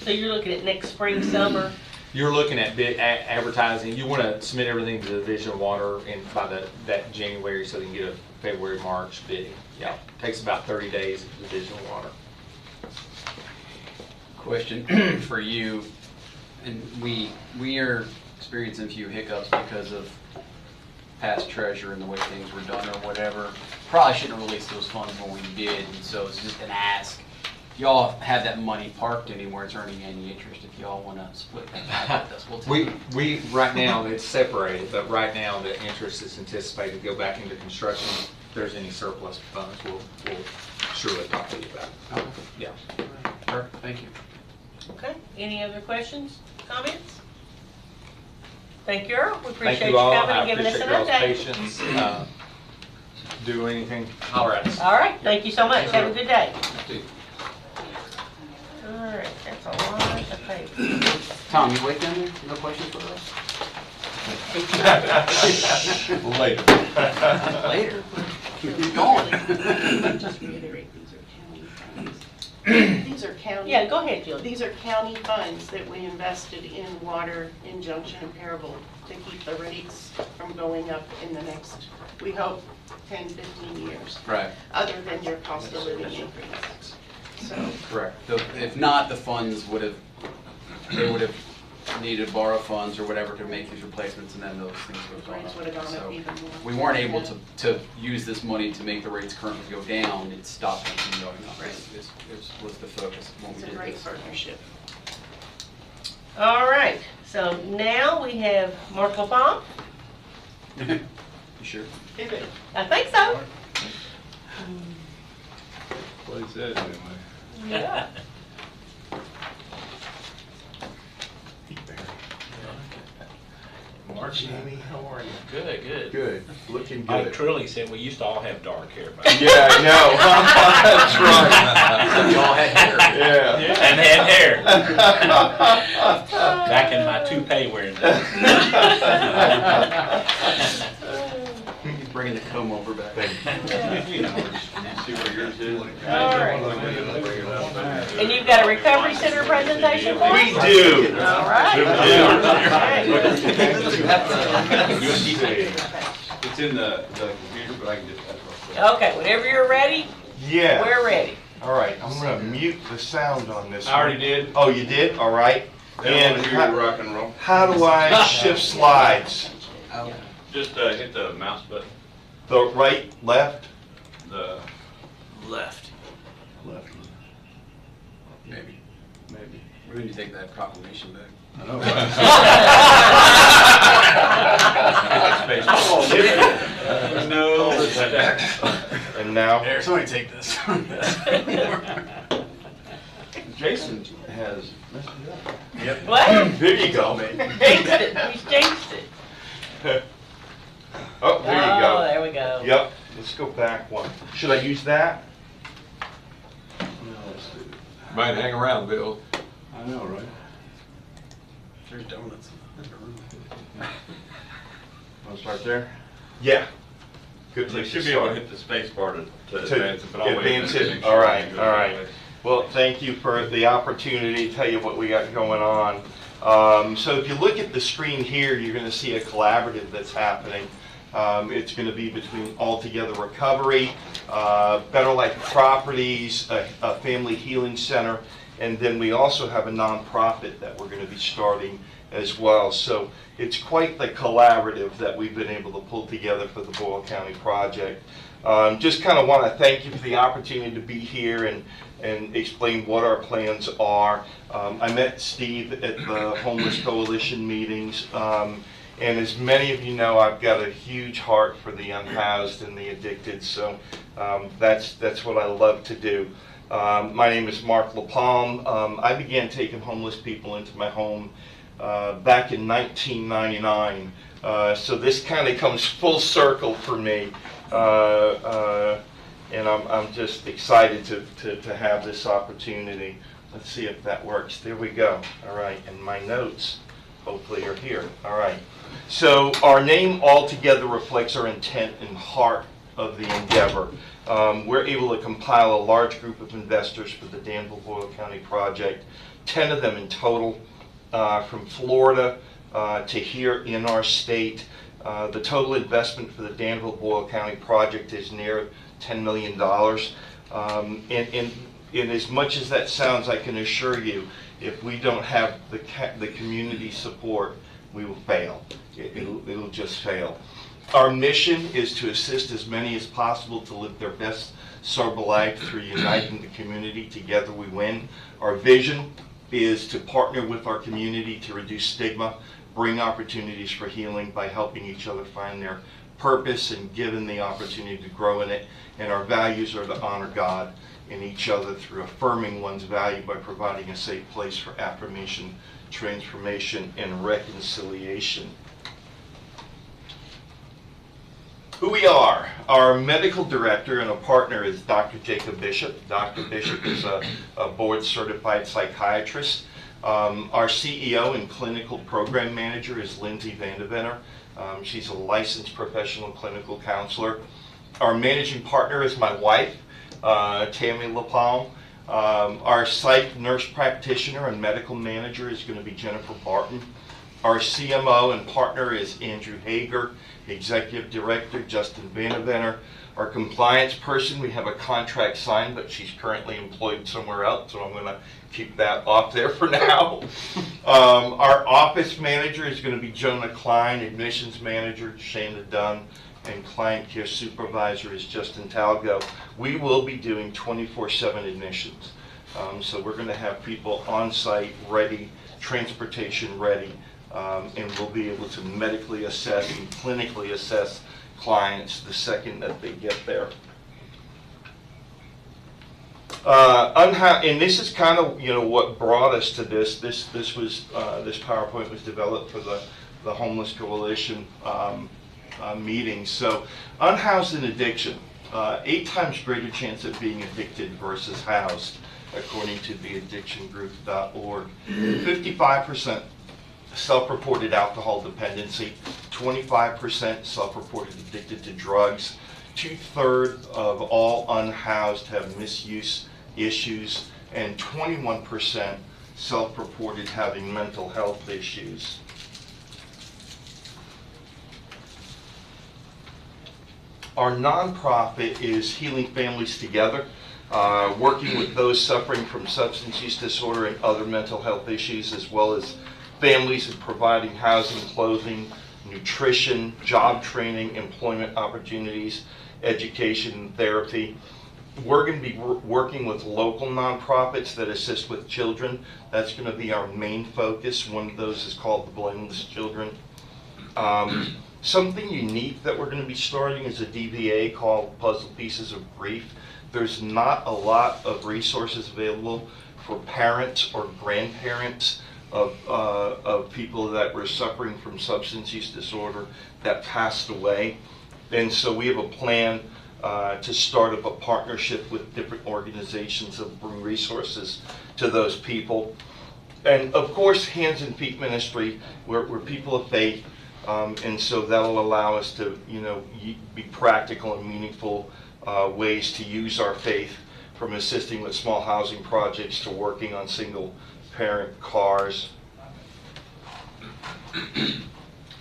So you're looking at next spring, summer? You're looking at advertising. You want to submit everything to the Division of Water by that January, so they can get a February, March bidding. Yeah, it takes about 30 days at the Division of Water. Question for you, and we are experiencing a few hiccups because of past treasurer and the way things were done or whatever. Probably shouldn't have released those funds when we did, and so it's just an ask. If y'all have that money parked anywhere, it's earning any interest. If y'all want to split that with us, we'll take it. We, right now, it's separated, but right now, the interest is anticipated to go back into construction. If there's any surplus funds, we'll surely talk to you about it. Okay. Yeah. Perfect, thank you. Okay, any other questions, comments? Thank you, Earl. We Thank appreciate you you all. coming I and giving us an appreciate y'all's update. patience. Do anything, holler at us. All right, thank you so much. Have a good day. Too. All right, that's a lot of paper. Tom, you wait down there? No questions for us? Later. Later? Keep going. Just reiterate, these are county funds. These are county. Yeah, go ahead, Jill. These are county funds that we invested in water, injunction, and parable to keep the rates from going up in the next, we hope, 10, 15 years. Right. Other than your cost of living increase. So, Correct. If not, the funds would have, they would have needed to borrow funds or whatever to make these replacements, and then those things would have gone rates up. would have gone up So even more. we weren't able to use this money to make the rates currently go down. It stopped them from going up. This was the focus when we It's a did great this. partnership. All right, so now we have Mark LaPalme. You sure? I think so. What he said, anyway. Yeah. Mark, Jamie, how are you? Good, good. Good, looking Like good. Truly said, we used to all have dark hair. Yeah, I know. That's right. We all had hair. Yeah. And had hair. Back in my toupee wearing days. He's bringing the comb over back. See what yours is? All right. And you've got a recovery center presentation for us? We do. All right. It's in the computer, but I can get that real quick. Okay, whenever you're ready, Yeah. we're ready. All right, I'm gonna mute the sound on this I already one. did. Oh, you did? All right. They don't And want to hear you rock and roll. how do I shift slides? Just hit the mouse button. The right, left? The Left. left. Maybe. We're going to take that proclamation back. I know. No. And now? There, somebody take this. Jason has messed it up. Yep. What? There you go. Jinxed it. He's jinxed it. Oh, there you Oh, go. there we go. Yep, let's go back one. Should I use that? Might hang around, Bill. I know, right? There's donuts. Want to start there? Yeah. Good You place should to be able to start. hit the space bar to To advance it, but I'll wait a advance minute it. to make sure All it right, goes all right. that way. Well, thank you for the opportunity to tell you what we got going on. So if you look at the screen here, you're going to see a collaborative that's happening. It's going to be between Altogether Recovery, Better Life Properties, a family healing center, and then we also have a nonprofit that we're going to be starting as well. So it's quite the collaborative that we've been able to pull together for the Boyle County project. Just kind of want to thank you for the opportunity to be here and explain what our plans are. I met Steve at the Homeless Coalition meetings. And as many of you know, I've got a huge heart for the unhoused and the addicted, so that's what I love to do. My name is Mark LaPalme. I began taking homeless people into my home back in 1999, so this kind of comes full circle for me, and I'm just excited to have this opportunity. Let's see if that works. There we go. All right, and my notes hopefully are here. All right. So our name altogether reflects our intent and heart of the endeavor. We're able to compile a large group of investors for the Danville-Boyle County project, 10 of them in total, from Florida to here in our state. The total investment for the Danville-Boyle County project is near $10 million. And as much as that sounds, I can assure you, if we don't have the community support, we will fail. It'll just fail. Our mission is to assist as many as possible to live their best sober life through uniting the community. Together we win. Our vision is to partner with our community to reduce stigma, bring opportunities for healing by helping each other find their purpose and given the opportunity to grow in it. And our values are to honor God and each other through affirming one's value by providing a safe place for affirmation, transformation, and reconciliation. Who we are. Our medical director and a partner is Dr. Jacob Bishop. Dr. Bishop is a board-certified psychiatrist. Our CEO and clinical program manager is Lindsay Vandeventer. She's a licensed professional clinical counselor. Our managing partner is my wife, Tammy LaPalme. Our psych nurse practitioner and medical manager is going to be Jennifer Barton. Our CMO and partner is Andrew Hager. Executive Director Justin Vandeventer. Our compliance person, we have a contract signed, but she's currently employed somewhere else, so I'm going to keep that off there for now. Our office manager is going to be Jonah Klein. Admissions manager Shana Dunn, and client care supervisor is Justin Talgo. We will be doing 24/7 admissions, so we're going to have people on site ready, transportation ready. And we'll be able to medically assess and clinically assess clients the second that they get there. And this is kind of what brought us to this. This PowerPoint was developed for the Homeless Coalition meeting. So unhoused and addiction, 8 times greater chance of being addicted versus housed, according to the addictiongroup.org. 55% self-reported alcohol dependency, 25% self-reported addicted to drugs, 2/3 of all unhoused have misuse issues, and 21% self-reported having mental health issues. Our nonprofit is Healing Families Together, working with those suffering from substance use disorder and other mental health issues, as well as families, and providing housing, clothing, nutrition, job training, employment opportunities, education, and therapy. We're going to be working with local nonprofits that assist with children. That's going to be our main focus. One of those is called the Blameless Children. Something unique that we're going to be starting is a DBA called Puzzle Pieces of Grief. There's not a lot of resources available for parents or grandparents of people that were suffering from substance use disorder that passed away. And so we have a plan to start up a partnership with different organizations that bring resources to those people. And of course, Hands and Feet Ministry, we're people of faith, and so that'll allow us to be practical and meaningful ways to use our faith, from assisting with small housing projects to working on single parent cars.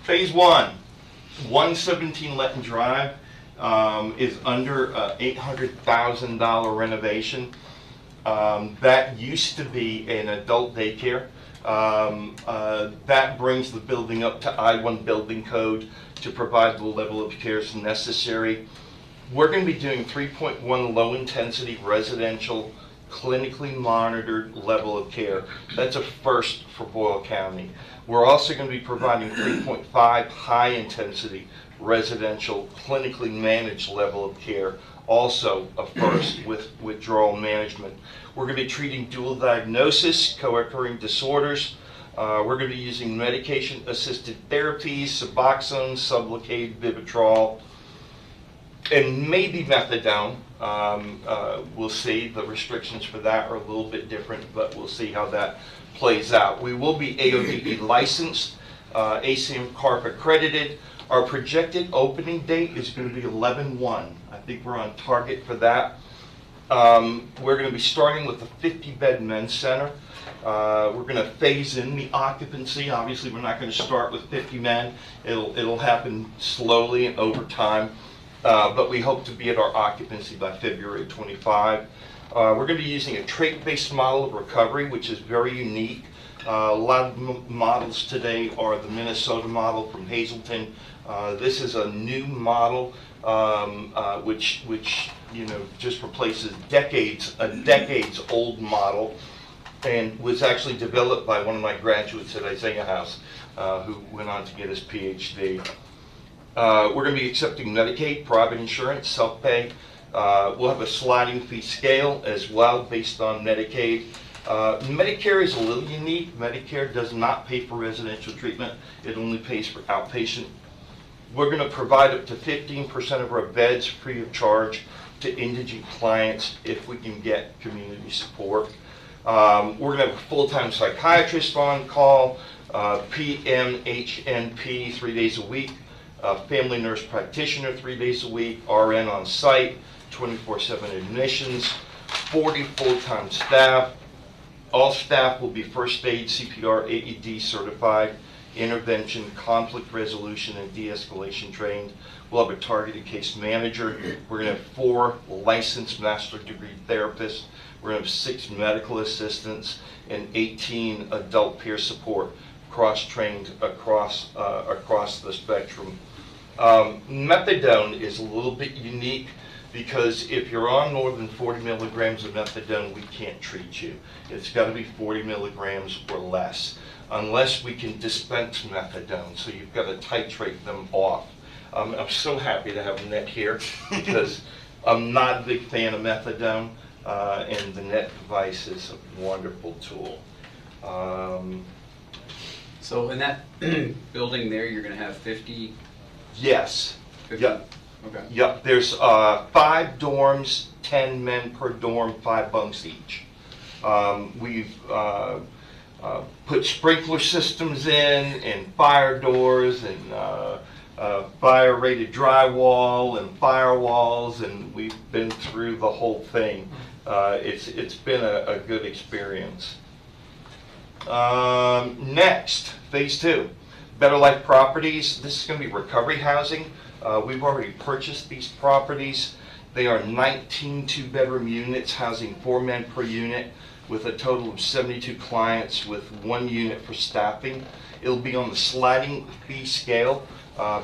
Phase 1, 117 Letton Drive is under $800,000 renovation. That used to be an adult daycare. That brings the building up to I-1 building code to provide the level of care necessary. We're going to be doing 3.1 low-intensity residential, clinically monitored level of care. That's a first for Boyle County. We're also going to be providing 3.5 high-intensity residential, clinically managed level of care, also a first with withdrawal management. We're going to be treating dual diagnosis, co-occurring disorders. We're going to be using medication-assisted therapies, Suboxone, Sublocade, Vivitrol, and maybe methadone. We'll see. The restrictions for that are a little bit different, but we'll see how that plays out. We will be AODB licensed, ACM CARP accredited. Our projected opening date is going to be 11/1. I think we're on target for that. We're going to be starting with a 50-bed men's center. We're going to phase in the occupancy. Obviously, we're not going to start with 50 men. It'll happen slowly and over time. But we hope to be at our occupancy by February 25. We're going to be using a trait-based model of recovery, which is very unique. A lot of models today are the Minnesota model from Hazleton. This is a new model which just replaces a decades old model, and was actually developed by one of my graduates at Isaiah House, who went on to get his PhD. We're going to be accepting Medicaid, private insurance, self-pay. We'll have a sliding fee scale as well based on Medicaid. Medicare is a little unique. Medicare does not pay for residential treatment. It only pays for outpatient. We're going to provide up to 15% of our beds free of charge to indigent clients if we can get community support. We're going to have a full-time psychiatrist on call, PMHNP 3 days a week, family nurse practitioner 3 days a week, RN on site, 24/7 admissions, 40 full-time staff. All staff will be first aid, CPR, AED certified, intervention, conflict resolution, and de-escalation trained. We'll have a targeted case manager. We're going to have 4 licensed master's degree therapists. We're going to have 6 medical assistants and 18 adult peer support, cross-trained across the spectrum. Methadone is a little bit unique because if you're on more than 40 milligrams of methadone, we can't treat you. It's got to be 40 milligrams or less, unless we can dispense methadone, so you've got to titrate them off. I'm so happy to have Annette here because I'm not a big fan of methadone, and the NET device is a wonderful tool. So in that building there, you're going to have 50? Yes. 50? Yep. Okay. Yep. There's 5 dorms, 10 men per dorm, 5 bunks each. We've put sprinkler systems in, and fire doors, and fire-rated drywall, and firewalls, and we've been through the whole thing. It's been a good experience. Next, phase 2, Better Life Properties. This is going to be recovery housing. We've already purchased these properties. They are 19 2-bedroom units housing 4 men per unit with a total of 72 clients with 1 unit for staffing. It'll be on the sliding fee scale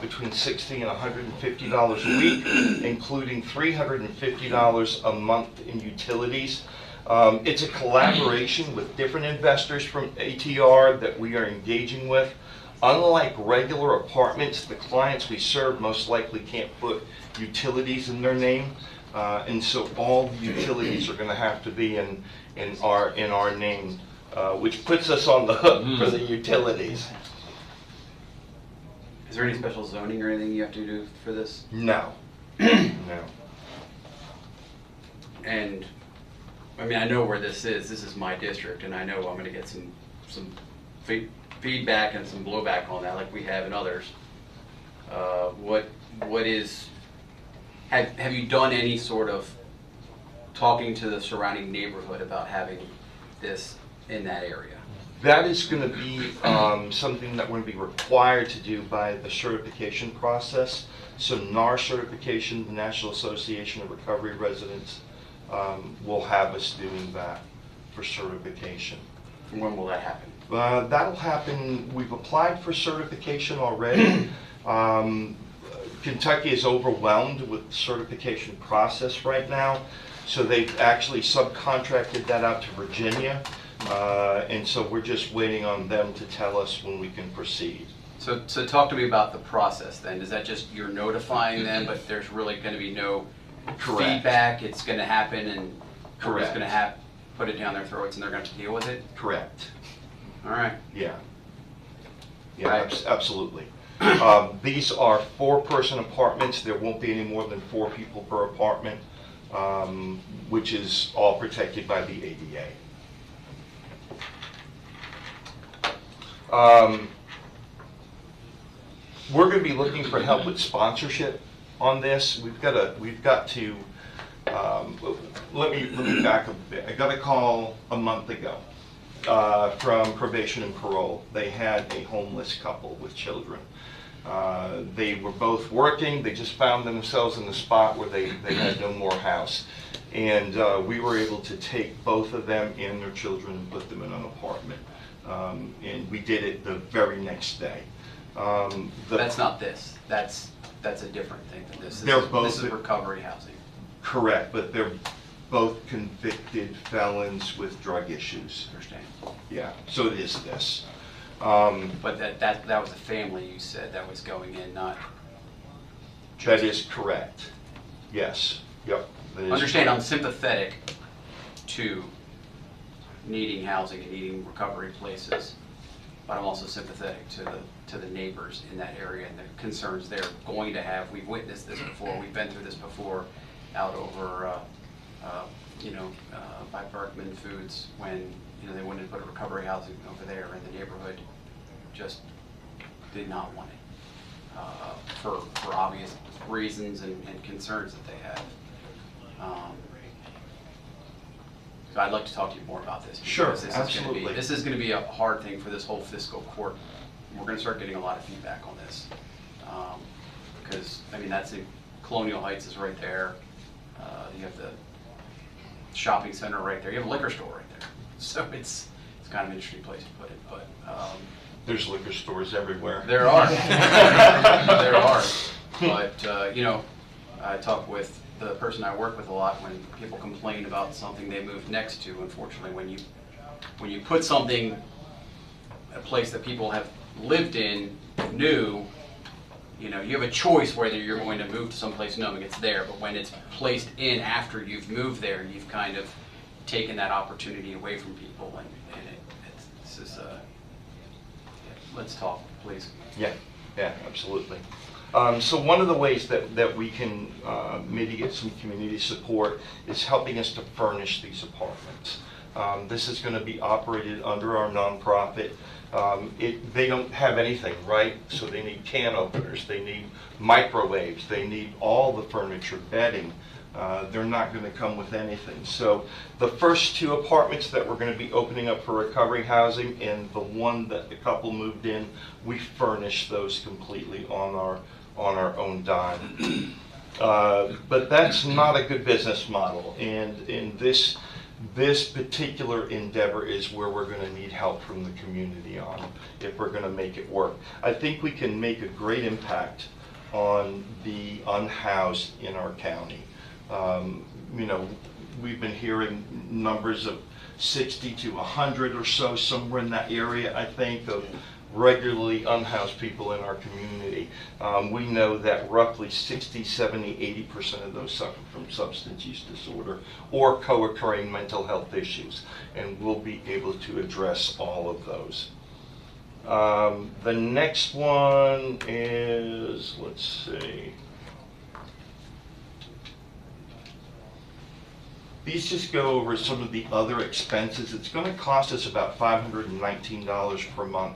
between $60 and $150 a week, including $350 a month in utilities. It's a collaboration with different investors from ATR that we are engaging with. Unlike regular apartments, the clients we serve most likely can't put utilities in their name, and so all the utilities are going to have to be in our name, which puts us on the hook for the utilities. Is there any special zoning or anything you have to do for this? No. No. And I mean, I know where this is. This is my district, and I know I'm going to get some feedback and some blowback on that, like we have in others. Have you done any sort of talking to the surrounding neighborhood about having this in that area? That is going to be something that we're going to be required to do by the certification process. So NAR certification, the National Association of Recovery Residents, will have us doing that for certification. And when will that happen? That'll happen. We've applied for certification already. Kentucky is overwhelmed with the certification process right now, so they've actually subcontracted that out to Virginia, and so we're just waiting on them to tell us when we can proceed. So talk to me about the process then. Is that just you're notifying them, but there's really going to be no feedback? It's going to happen, and it's going to put it down their throats, and they're going to deal with it? Correct. All right. Yeah. Yeah, absolutely. These are 4-person apartments. There won't be any more than 4 people per apartment, which is all protected by the ADA. We're going to be looking for help with sponsorship on this. We've got to. Let me back up a bit. I got a call a month ago from probation and parole. They had a homeless couple with children. They were both working. They just found themselves in the spot where they had no more house. And we were able to take both of them and their children and put them in an apartment. And we did it the very next day. That's not this. That's a different thing than this. They're both- This is recovery housing. Correct, but they're both convicted felons with drug issues. Understand? Yeah, so it is this. But that was a family you said that was going in, not. That is correct. Yes, yep. that is Understand, I'm correct. sympathetic to needing housing and needing recovery places, but I'm also sympathetic to the neighbors in that area and the concerns they're going to have. We've witnessed this before. We've been through this before out over, by Berkman Foods when, they wanted to put a recovery housing over there and the neighborhood just did not want it for obvious reasons and concerns that they have. So I'd like to talk to you more about this. Sure, This absolutely. This is going to be a hard thing for this whole fiscal court. We're going to start getting a lot of feedback on this. Because, that's in Colonial Heights is right there. You have the shopping center right there. You have a liquor store right there. So it's kind of an interesting place to put it. But There's liquor stores everywhere. there are. There are. But, I talk with the person I work with a lot when people complain about something they moved next to. Unfortunately, when you put something, a place that people have lived in, new, you have a choice whether you're going to move to someplace knowing it's there. But when it's placed in after you've moved there, you've kind of taken that opportunity away from people. And this is, let's talk, please. Yeah, absolutely. So one of the ways that we can maybe get some community support is helping us to furnish these apartments. This is going to be operated under our nonprofit. They don't have anything, right? So they need can openers, they need microwaves, they need all the furniture, bedding. They're not going to come with anything. So the first 2 apartments that we're going to be opening up for recovery housing and the one that the couple moved in, we furnish those completely on our own dime. But that's not a good business model. And in this particular endeavor is where we're going to need help from the community on if we're going to make it work. I think we can make a great impact on the unhoused in our county. We've been hearing numbers of 60 to 100 or so, somewhere in that area, I think, of regularly unhoused people in our community. We know that roughly 60, 70, 80% of those suffer from substance use disorder or co-occurring mental health issues, and we'll be able to address all of those. The next one is, let's see. These just go over some of the other expenses. It's going to cost us about $519 per month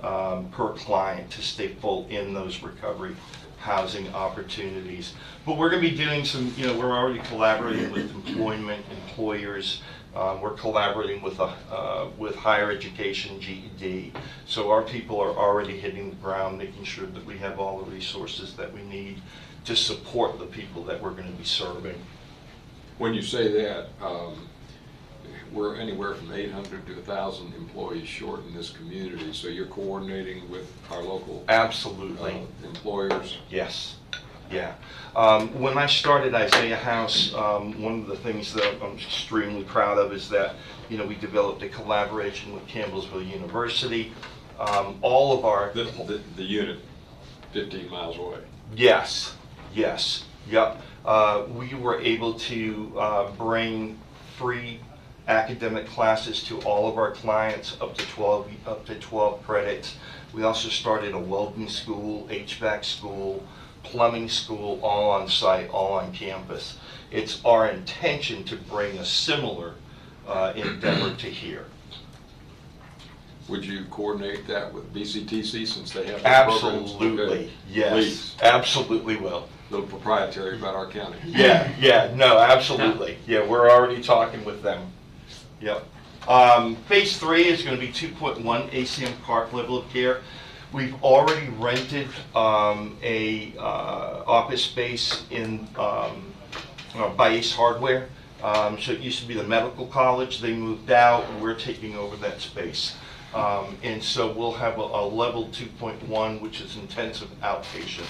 per client to stay full in those recovery housing opportunities. But we're going to be doing some, we're already collaborating with employers. We're collaborating with higher education, GED. So our people are already hitting the ground, making sure that we have all the resources that we need to support the people that we're going to be serving. When you say that, we're anywhere from 800 to 1,000 employees short in this community, so you're coordinating with our local absolutely employers? Yes. Yeah. When I started Isaiah House, one of the things that I'm extremely proud of is that, we developed a collaboration with Campbellsville University. All of our... The unit 15 miles away. Yes. Yep. We were able to bring free academic classes to all of our clients up to 12 credits. We also started a welding school, HVAC school, plumbing school, all on site, all on campus. It's our intention to bring a similar endeavor to here. Would you coordinate that with BCTC since they have absolutely programs? Yes, please. Absolutely will. A little proprietary about our county. No, absolutely. Yeah, we're already talking with them. Yep. Phase 3 is going to be 2.1 ACM Park level of care. We've already rented a office space in by Ace Hardware. So it used to be the medical college. They moved out. We're taking over that space. And so we'll have a level 2.1, which is intensive outpatient.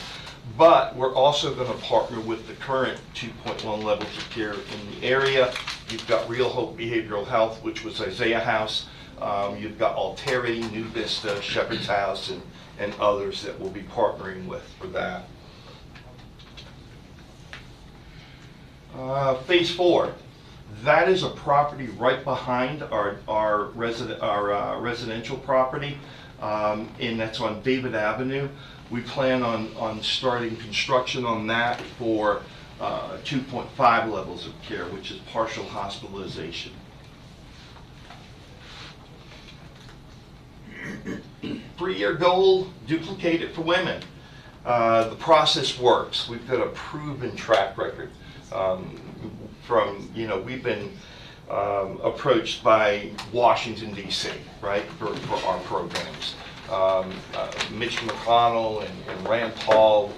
But we're also going to partner with the current 2.1 levels of care in the area. You've got Real Hope Behavioral Health, which was Isaiah House. You've got Alterity, New Vista, Shepherd's House, and others that we'll be partnering with for that. Phase 4. That is a property right behind our residential property, and that's on David Avenue. We plan on starting construction on that for 2.5 levels of care, which is partial hospitalization. 3-year goal, duplicate it for women. The process works. We've got a proven track record. We've been approached by Washington, D.C., right, for our programs. Mitch McConnell and Rand Paul,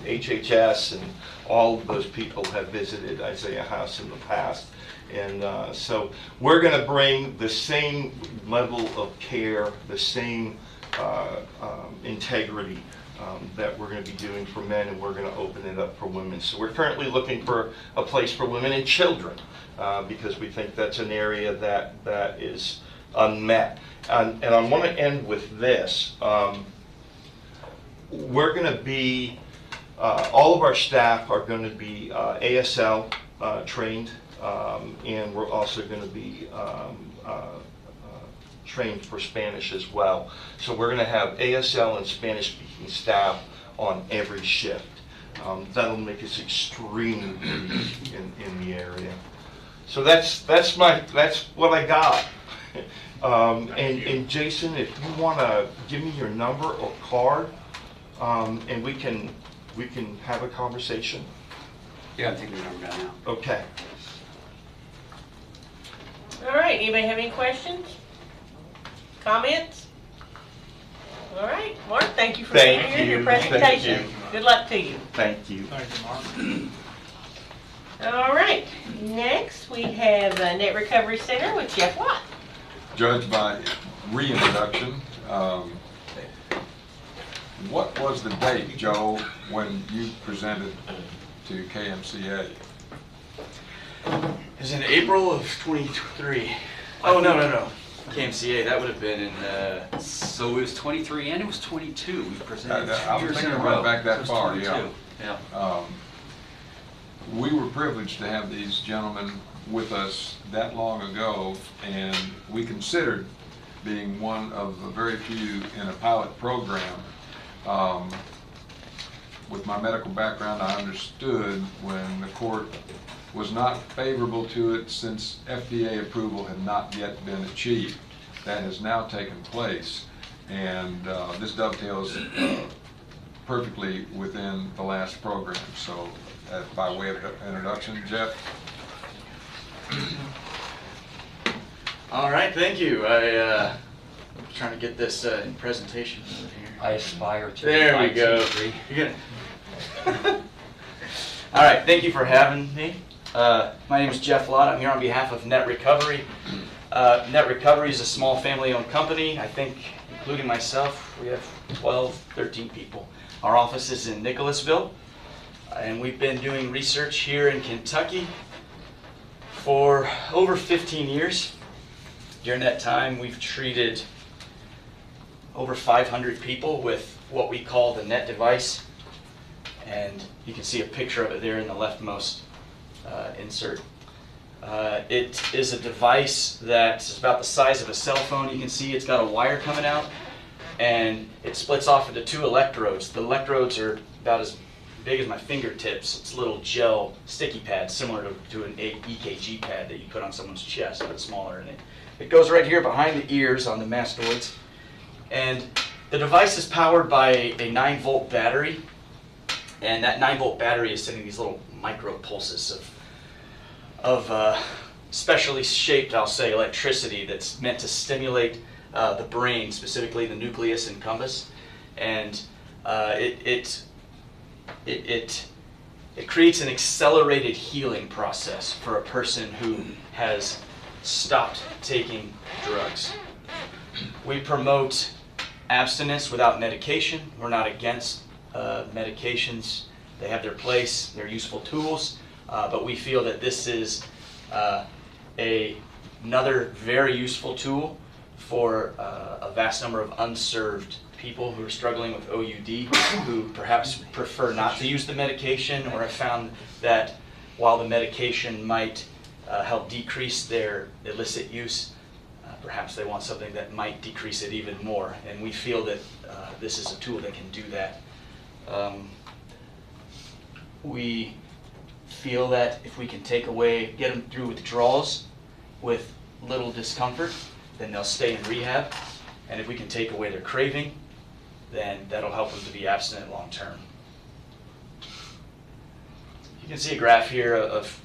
HHS, and all of those people have visited Isaiah House in the past. And so we're going to bring the same level of care, the same integrity that we're going to be doing for men, and we're going to open it up for women. So we're currently looking for a place for women and children because we think that's an area that is unmet. And I want to end with this. We're going to be, all of our staff are going to be ASL trained, and we're also going to be trained for Spanish as well. So we're going to have ASL and Spanish-speaking staff on every shift. That'll make us extremely unique in the area. So that's what I got. And Jason, if you want to give me your number or card, and we can have a conversation. Yeah, I'm taking your number down now. Okay. All right, anybody have any questions? Comments? All right, Mark, thank you for being here and your presentation. Good luck to you. Thank you. Thank you, Mark. All right, next we have Net Recovery Center with Jeff Lott. Judge, by reintroduction, what was the date, Joe, when you presented to KMCA? It was in April of 23. Oh, no. KMCA, that would have been in, So it was 23 and it was 22. We presented I was 2 years in thinking a about row. back that It was far, 22. yeah. Yeah. We were privileged to have these gentlemen with us that long ago, and we considered being one of the very few in a pilot program. With my medical background, I understood when the court was not favorable to it since FDA approval had not yet been achieved. That has now taken place, and this dovetails perfectly within the last program. So by way of introduction, Jeff. all right, thank you. I'm trying to get this in presentation over here. I aspire to. There we go. You're gonna... All right, thank you for having me. My name is Jeff Lott. I'm here on behalf of Net Recovery. Net Recovery is a small family-owned company. I think, including myself, we have 12, 13 people. Our office is in Nicholasville, and we've been doing research here in Kentucky for over 15 years. During that time, we've treated over 500 people with what we call the Net device, and you can see a picture of it there in the leftmost insert. It is a device that's about the size of a cell phone. You can see it's got a wire coming out, and it splits off into 2 electrodes. The electrodes are about as big as my fingertips. It's a little gel sticky pad, similar to an EKG pad that you put on someone's chest, but smaller. And it goes right here behind the ears on the mastoids. And the device is powered by a 9-volt battery, and that 9-volt battery is sending these little micro pulses of specially shaped, I'll say, electricity that's meant to stimulate the brain, specifically the nucleus and compass, and it creates an accelerated healing process for a person who has stopped taking drugs. We promote abstinence without medication. We're not against medications. They have their place, they're useful tools, but we feel that this is another very useful tool for a vast number of unserved people who are struggling with OUD, who perhaps prefer not to use the medication or have found that while the medication might help decrease their illicit use, perhaps they want something that might decrease it even more. And we feel that this is a tool that can do that. We feel that if we can get them through withdrawals with little discomfort, then they'll stay in rehab. And if we can take away their craving, then that'll help them to be abstinent long term. You can see a graph here of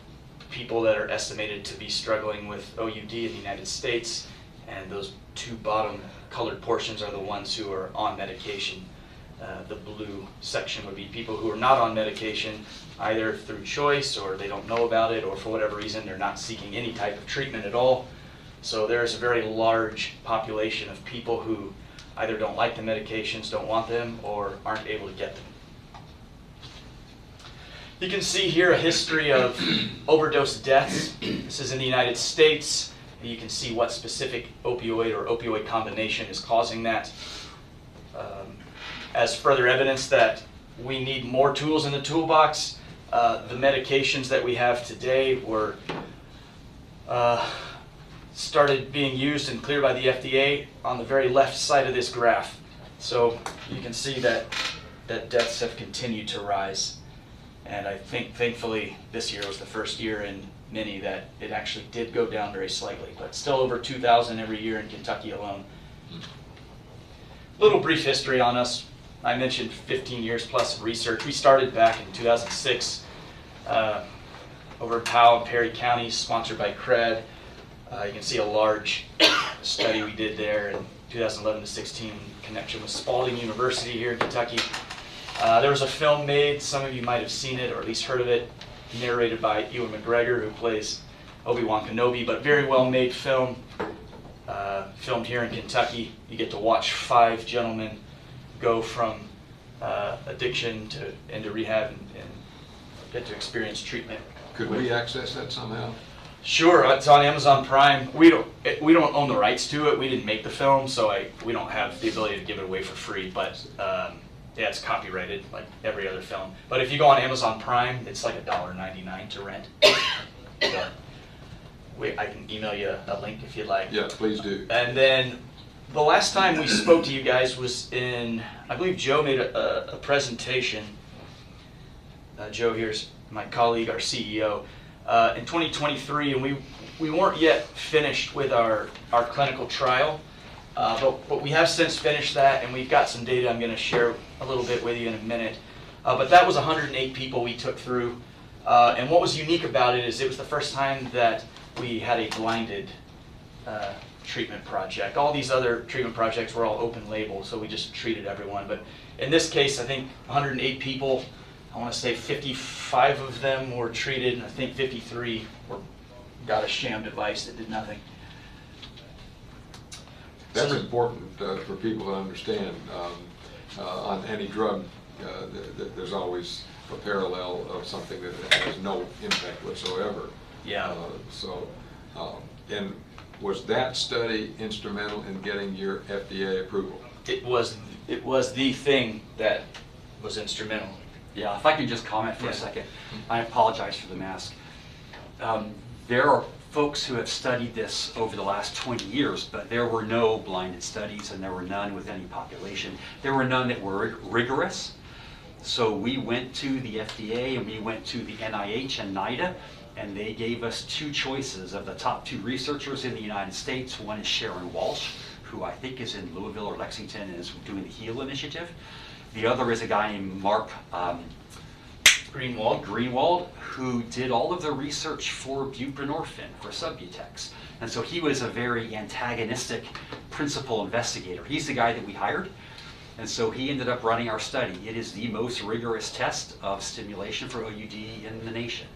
people that are estimated to be struggling with OUD in the United States, and those two bottom colored portions are the ones who are on medication. The blue section would be people who are not on medication, either through choice or they don't know about it, or for whatever reason they're not seeking any type of treatment at all. So there's a very large population of people who either don't like the medications, don't want them, or aren't able to get them. You can see here a history of overdose deaths. This is in the United States. You can see what specific opioid or opioid combination is causing that. As further evidence that we need more tools in the toolbox, the medications that we have today were started being used and cleared by the FDA on the very left side of this graph. So you can see that deaths have continued to rise. And I think, thankfully, this year was the first year in many that it actually did go down very slightly, but still over 2,000 every year in Kentucky alone. Little brief history on us. I mentioned 15 years plus of research. We started back in 2006 over in Powell and Perry counties, sponsored by CRED. You can see a large study we did there in 2011 to 16 in connection with Spalding University here in Kentucky. There was a film made, some of you might have seen it or at least heard of it, narrated by Ewan McGregor, who plays Obi-Wan Kenobi, but very well made film, filmed here in Kentucky. You get to watch 5 gentlemen go from addiction into rehab and get to experience treatment. Could we access that somehow? Sure, it's on Amazon Prime. We don't own the rights to it. We didn't make the film, so we don't have the ability to give it away for free. But yeah, it's copyrighted like every other film. But if you go on Amazon Prime, it's like $1.99 to rent. So I can email you a link if you'd like. Yeah, please do. And then the last time we spoke to you guys was in, I believe Joe made a presentation. Joe here's my colleague, our CEO. In 2023, and we weren't yet finished with our clinical trial, but we have since finished that, and we've got some data I'm going to share a little bit with you in a minute. But that was 108 people we took through, and what was unique about it is it was the first time that we had a blinded treatment project. All these other treatment projects were all open label, so we just treated everyone. But in this case, I think 108 people, I want to say 55 of them were treated, and I think 53 got a sham device that did nothing. That's important for people to understand. On any drug, there's always a parallel of something that has no impact whatsoever. Yeah. And was that study instrumental in getting your FDA approval? It was the thing that was instrumental. Yeah, if I can just comment for a second. I apologize for the mask. There are folks who have studied this over the last 20 years, but there were no blinded studies and there were none with any population. There were none that were rigorous. So we went to the FDA and we went to the NIH and NIDA, and they gave us 2 choices of the top 2 researchers in the United States. One is Sharon Walsh, who I think is in Louisville or Lexington and is doing the HEAL initiative. The other is a guy named Mark Greenwald, who did all of the research for buprenorphine, for Subutex. And so he was a very antagonistic principal investigator. He's the guy that we hired. And so he ended up running our study. It is the most rigorous test of stimulation for OUD in the nation.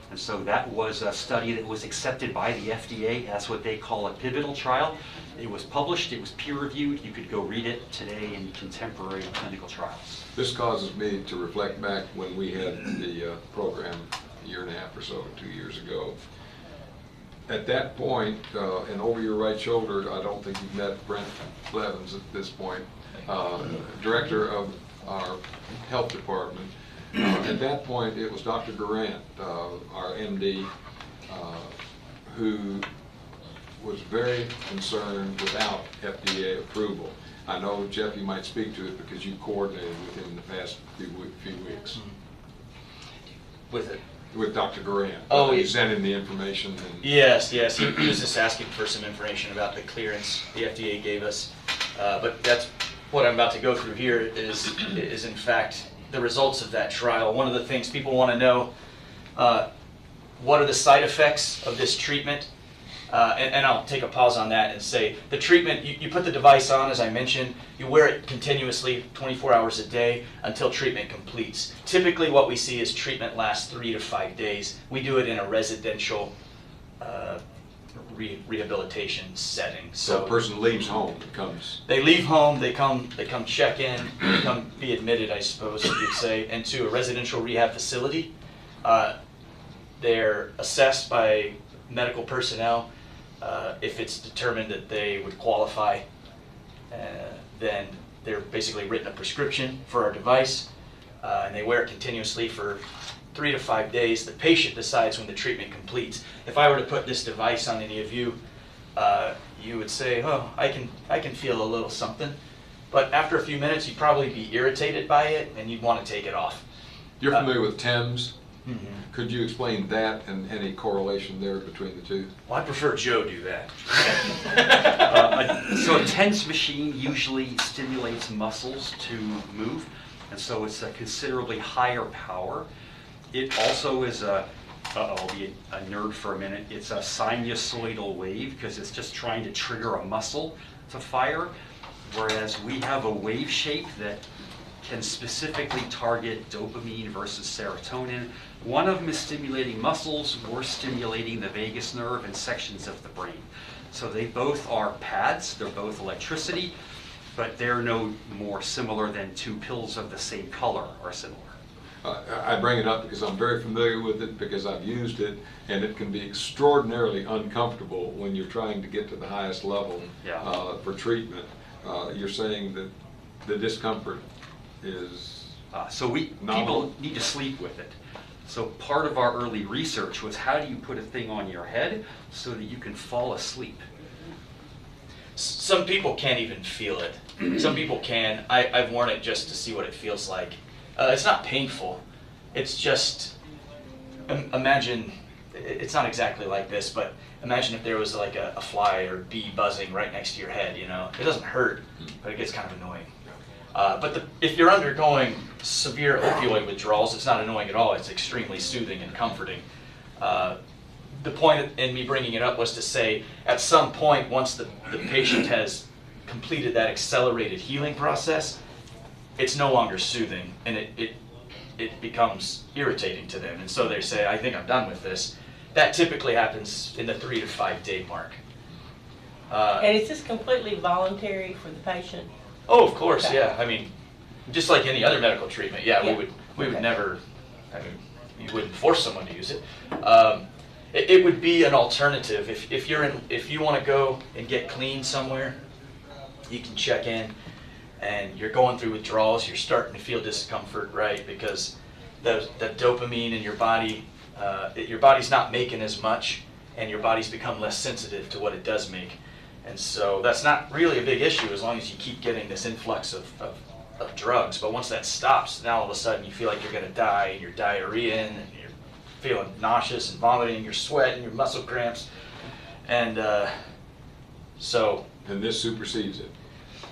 And so that was a study that was accepted by the FDA as what they call a pivotal trial. It was published, it was peer-reviewed, you could go read it today in contemporary clinical trials. This causes me to reflect back when we had the program a year and a half or so, 2 years ago. At that point, and over your right shoulder, I don't think you've met Brent Blevins at this point, director of our health department. At that point, it was Dr. Durant, our MD, who was very concerned without FDA approval. I know, Jeff, you might speak to it because you coordinated with him in the past few weeks. With it? With Dr. Durant. Oh, you sent him the information. And yes. He was just asking for some information about the clearance the FDA gave us. But that's what I'm about to go through here is in fact the results of that trial. One of the things people want to know, what are the side effects of this treatment? And I'll take a pause on that and say the treatment, you put the device on, as I mentioned, you wear it continuously 24 hours a day until treatment completes. Typically what we see is treatment lasts 3 to 5 days. We do it in a residential rehabilitation setting. So a person leaves home, They leave home, they come check in, they come be admitted, I suppose you'd say, into a residential rehab facility. They're assessed by medical personnel. If it's determined that they would qualify, then they're basically written a prescription for our device, and they wear it continuously for 3 to 5 days. The patient decides when the treatment completes. If I were to put this device on any of you, you would say, oh, I can feel a little something. But after a few minutes, you'd probably be irritated by it, and you'd want to take it off. You're familiar with TEMS? Mm-hmm. Could you explain that and any correlation there between the two? Well, I prefer Joe do that. So a TENS machine usually stimulates muscles to move, and so it's a considerably higher power. It also is I'll be a nerd for a minute, it's a sinusoidal wave because it's just trying to trigger a muscle to fire, whereas we have a wave shape that can specifically target dopamine versus serotonin. One of them is stimulating muscles, we're stimulating the vagus nerve and sections of the brain. So they both are pads, they're both electricity, but they're no more similar than two pills of the same color are similar. I bring it up because I'm very familiar with it, because I've used it, and it can be extraordinarily uncomfortable when you're trying to get to the highest level for treatment. You're saying that the discomfort is people need to sleep with it. So part of our early research was how do you put a thing on your head so that you can fall asleep? Some people can't even feel it. Some people can. I've worn it just to see what it feels like. It's not painful. It's just, imagine, it's not exactly like this, but imagine if there was like a fly or bee buzzing right next to your head, you know? It doesn't hurt, but it gets kind of annoying. But if you're undergoing severe opioid withdrawals, it's not annoying at all. It's extremely soothing and comforting. The point in me bringing it up was to say, at some point, once the patient has completed that accelerated healing process, it's no longer soothing, and it becomes irritating to them. And so they say, I think I'm done with this. That typically happens in the 3 to 5 day mark. And is this completely voluntary for the patient? Oh, of course, yeah. I mean, just like any other medical treatment, we would never, I mean, you wouldn't force someone to use it. It would be an alternative. If you want to go and get clean somewhere, you can check in, and you're going through withdrawals, you're starting to feel discomfort, right? Because the dopamine in your body, your body's not making as much, and your body's become less sensitive to what it does make. And so that's not really a big issue as long as you keep getting this influx of drugs. But once that stops, now all of a sudden you feel like you're going to die, and you're diarrhea, and you're feeling nauseous and vomiting, you're sweating, your muscle cramps. And And this supersedes it.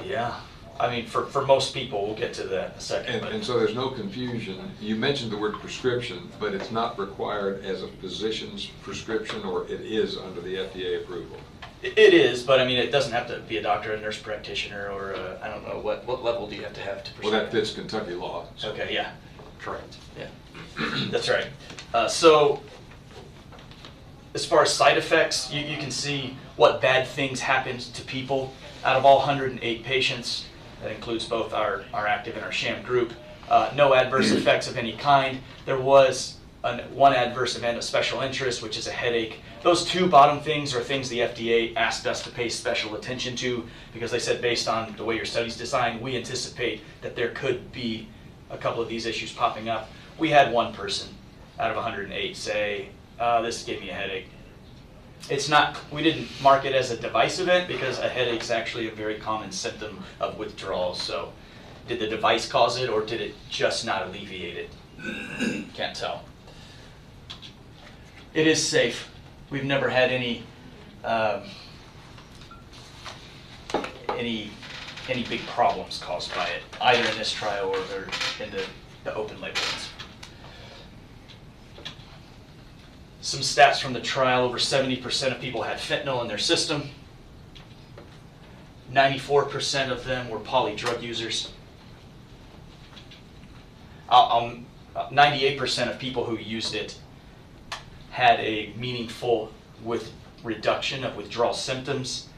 Yeah. I mean, for most people, we'll get to that in a second. And so there's no confusion. You mentioned the word prescription, but it's not required as a physician's prescription, or it is under the FDA approval? It is, but I mean, it doesn't have to be a doctor, a nurse practitioner, or I don't know, what level do you have to prescribe? Well, that fits Kentucky law. So. Okay, yeah. Correct. Yeah, that's right. So As far as side effects, you can see what bad things happened to people. Out of all 108 patients, that includes both our active and our sham group, no adverse effects of any kind. There was one adverse event of special interest, which is a headache. Those two bottom things are things the FDA asked us to pay special attention to, because they said based on the way your study's designed, we anticipate that there could be a couple of these issues popping up. We had one person out of 108 say, this gave me a headache. It's not, we didn't mark it as a device event because a headache's actually a very common symptom of withdrawal. So did the device cause it or did it just not alleviate it? Can't tell. It is safe. We've never had any big problems caused by it, either in this trial or in the open label ones. Some stats from the trial: over 70% of people had fentanyl in their system. 94% of them were poly drug users. 98% of people who used it had a meaningful reduction of withdrawal symptoms.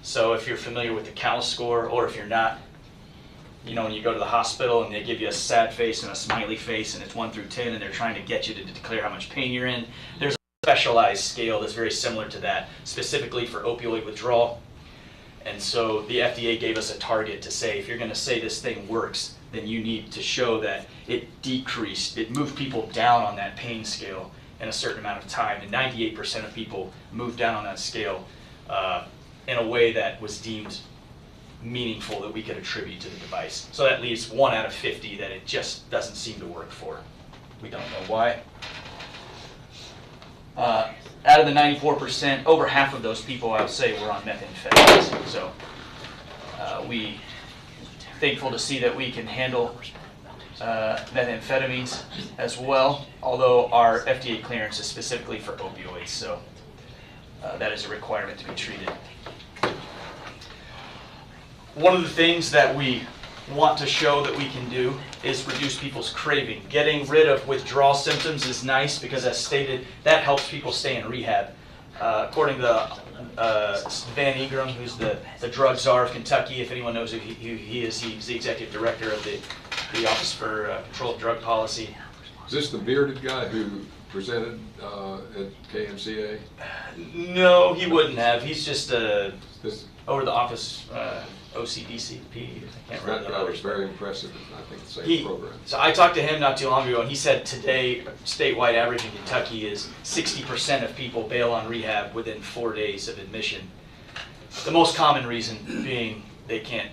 So if you're familiar with the CAL score, or if you're not, you know, when you go to the hospital and they give you a sad face and a smiley face and it's 1 through 10 and they're trying to get you to declare how much pain you're in, there's a specialized scale that's very similar to that, specifically for opioid withdrawal. And so the FDA gave us a target to say, if you're going to say this thing works, then you need to show that it decreased, it moved people down on that pain scale in a certain amount of time. And 98% of people moved down on that scale in a way that was deemed meaningful, that we could attribute to the device. So that leaves 1 out of 50 that it just doesn't seem to work for. We don't know why. Out of the 94%, over half of those people, I would say, were on methamphetamines. So we thankful to see that we can handle methamphetamines as well, although our FDA clearance is specifically for opioids, so that is a requirement to be treated. One of the things that we want to show that we can do is reduce people's craving. Getting rid of withdrawal symptoms is nice because, as stated, that helps people stay in rehab. According to Van Egram, who's the drug czar of Kentucky, if anyone knows who he is, he's the executive director of the Office for Control of Drug Policy. Is this the bearded guy who presented at KMCA? No, he wouldn't have. He's just over the office OCDCP. I can't remember. That was very impressive. I think the same program. So I talked to him not too long ago, and he said today, statewide average in Kentucky is 60% of people bail on rehab within 4 days of admission. The most common reason being they can't,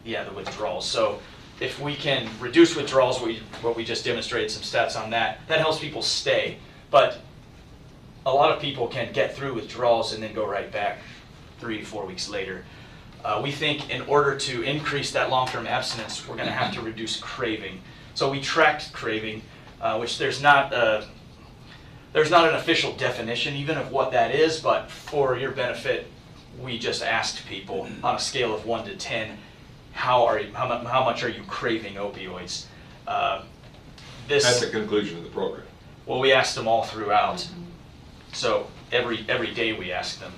the withdrawals. So if we can reduce withdrawals, what we just demonstrated some stats on that helps people stay. But a lot of people can get through withdrawals and then go right back 3 to 4 weeks later. We think in order to increase that long-term abstinence, we're going to have to reduce craving. So we tracked craving, which there's not an official definition even of what that is, but for your benefit, we just asked people on a scale of 1 to 10, how much are you craving opioids? At the conclusion of the program. Well, we asked them all throughout. So every day we asked them.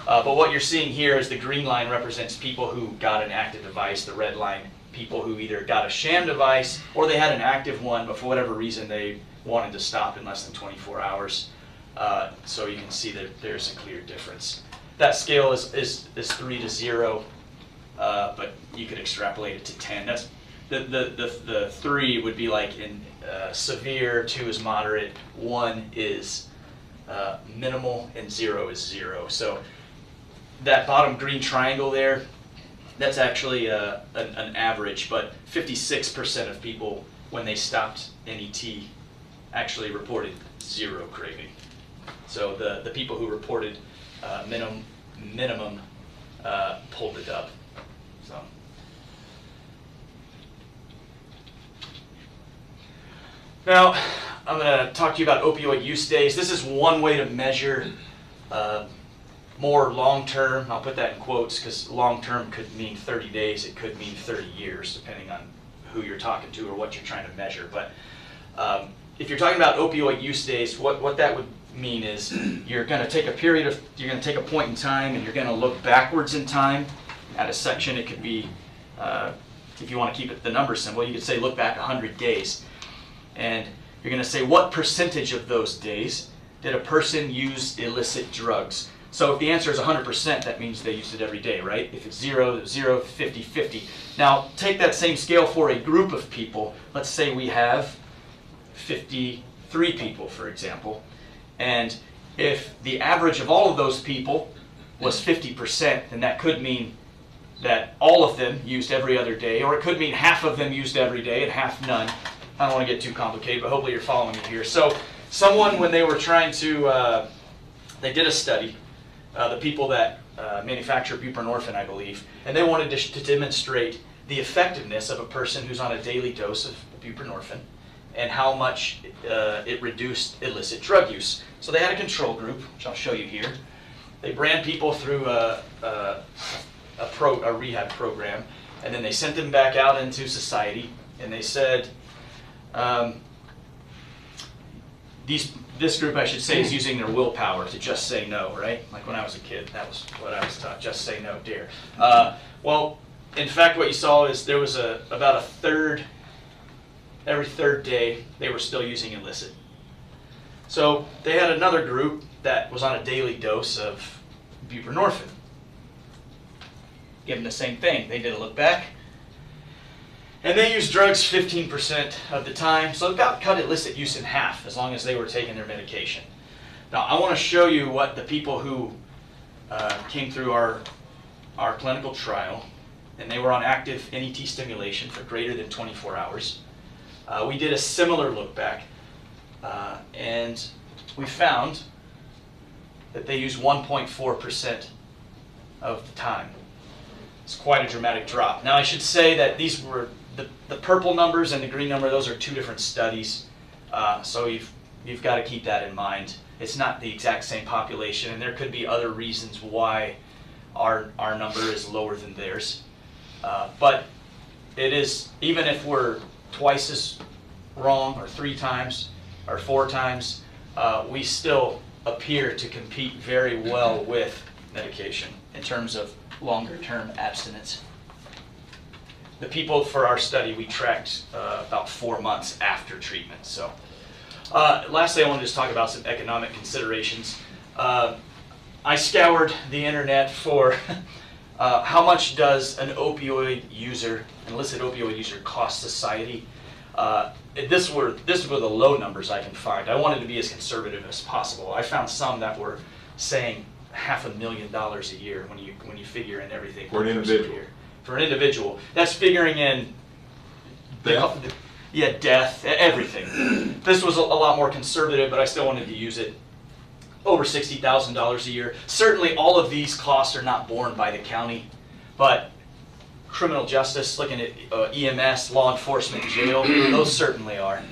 But what you're seeing here is the green line represents people who got an active device, the red line, people who either got a sham device or they had an active one, but for whatever reason they wanted to stop in less than 24 hours. So you can see that there's a clear difference. That scale is 3 to 0, but you could extrapolate it to 10. That's the 3 would be like in severe, 2 is moderate, 1 is minimal, and 0 is 0. So that bottom green triangle there, that's actually an average, but 56% of people, when they stopped NET, actually reported 0 craving. So the people who reported minimum pulled it up. So. Now, I'm going to talk to you about opioid use days. This is one way to measure more long-term. I'll put that in quotes because long-term could mean 30 days. It could mean 30 years, depending on who you're talking to or what you're trying to measure. But if you're talking about opioid use days, what that would mean is you're going to take a point in time and you're going to look backwards in time at a section. It could be, if you want to keep it the number simple, you could say look back 100 days. And you're going to say what percentage of those days did a person use illicit drugs? So if the answer is 100%, that means they used it every day, right? If it's 0, 0, 50, 50. Now take that same scale for a group of people. Let's say we have 53 people, for example. And if the average of all of those people was 50%, then that could mean that all of them used every other day, or it could mean half of them used every day and half none. I don't want to get too complicated, but hopefully you're following me here. So someone, when they were trying to, they did a study, the people that manufacture buprenorphine, I believe, and they wanted to demonstrate the effectiveness of a person who's on a daily dose of buprenorphine and how much it reduced illicit drug use. So they had a control group, which I'll show you here. They ran people through a rehab program, and then they sent them back out into society, and they said, this group, I should say, is using their willpower to just say no, right? Like when I was a kid, that was what I was taught, just say no, dare. Well, in fact, what you saw is there was about a third, every third day, they were still using illicit. So they had another group that was on a daily dose of buprenorphine. Give them the same thing. They did a look back, and they used drugs 15% of the time, so about cut illicit use in half as long as they were taking their medication. Now, I want to show you what the people who came through our clinical trial, and they were on active NET stimulation for greater than 24 hours. We did a similar look back, and we found that they used 1.4% of the time. It's quite a dramatic drop. Now, I should say that these were the purple numbers and the green number, those are two different studies. So you've got to keep that in mind. It's not the exact same population, and there could be other reasons why our number is lower than theirs. But it is, even if we're twice as wrong, or 3 times, or 4 times, we still appear to compete very well with medication in terms of longer-term abstinence. The people for our study, we tracked about 4 months after treatment. So, lastly, I want to just talk about some economic considerations. I scoured the internet for how much does an illicit opioid user cost society. This were the low numbers I can find. I wanted to be as conservative as possible. I found some that were saying $500,000 a year when you figure in everything for an individual. For an individual, that's figuring in death. Death, everything. This was a lot more conservative, but I still wanted to use it. Over $60,000 a year. Certainly, all of these costs are not borne by the county, but criminal justice, looking at EMS, law enforcement, jail, those certainly are.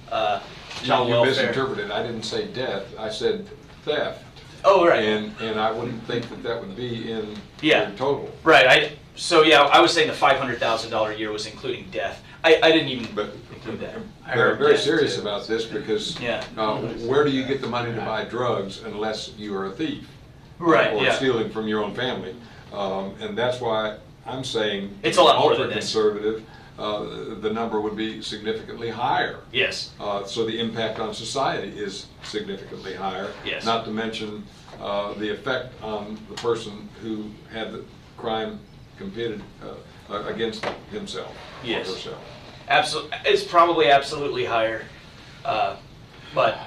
Child You welfare. misinterpreted. I didn't say death. I said theft. Oh, right. And I wouldn't think that would be in your total. Right. I was saying the $500,000 a year was including death. I didn't even include that. They're very serious about this because where do you get the money to buy drugs unless you are a thief? Right. Or stealing from your own family. And that's why I'm saying it's a lot more than this. Conservative. The number would be significantly higher. Yes. So the impact on society is significantly higher. Yes. Not to mention the effect on the person who had the crime committed against himself or herself. Absolutely, it's probably absolutely higher, but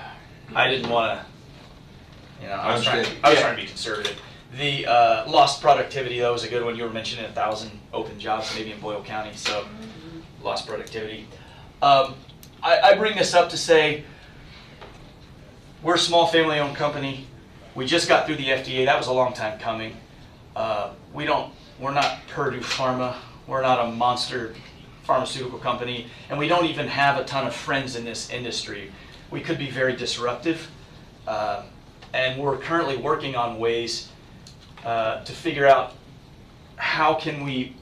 I didn't want to. I was trying to be conservative. The lost productivity, though, was a good one. You were mentioning 1,000 open jobs, maybe in Boyle County, so lost productivity. I bring this up to say we're a small family-owned company. We just got through the FDA. That was a long time coming. We're not Purdue Pharma. We're not a monster pharmaceutical company, and we don't even have a ton of friends in this industry. We could be very disruptive, and we're currently working on ways to figure out how can we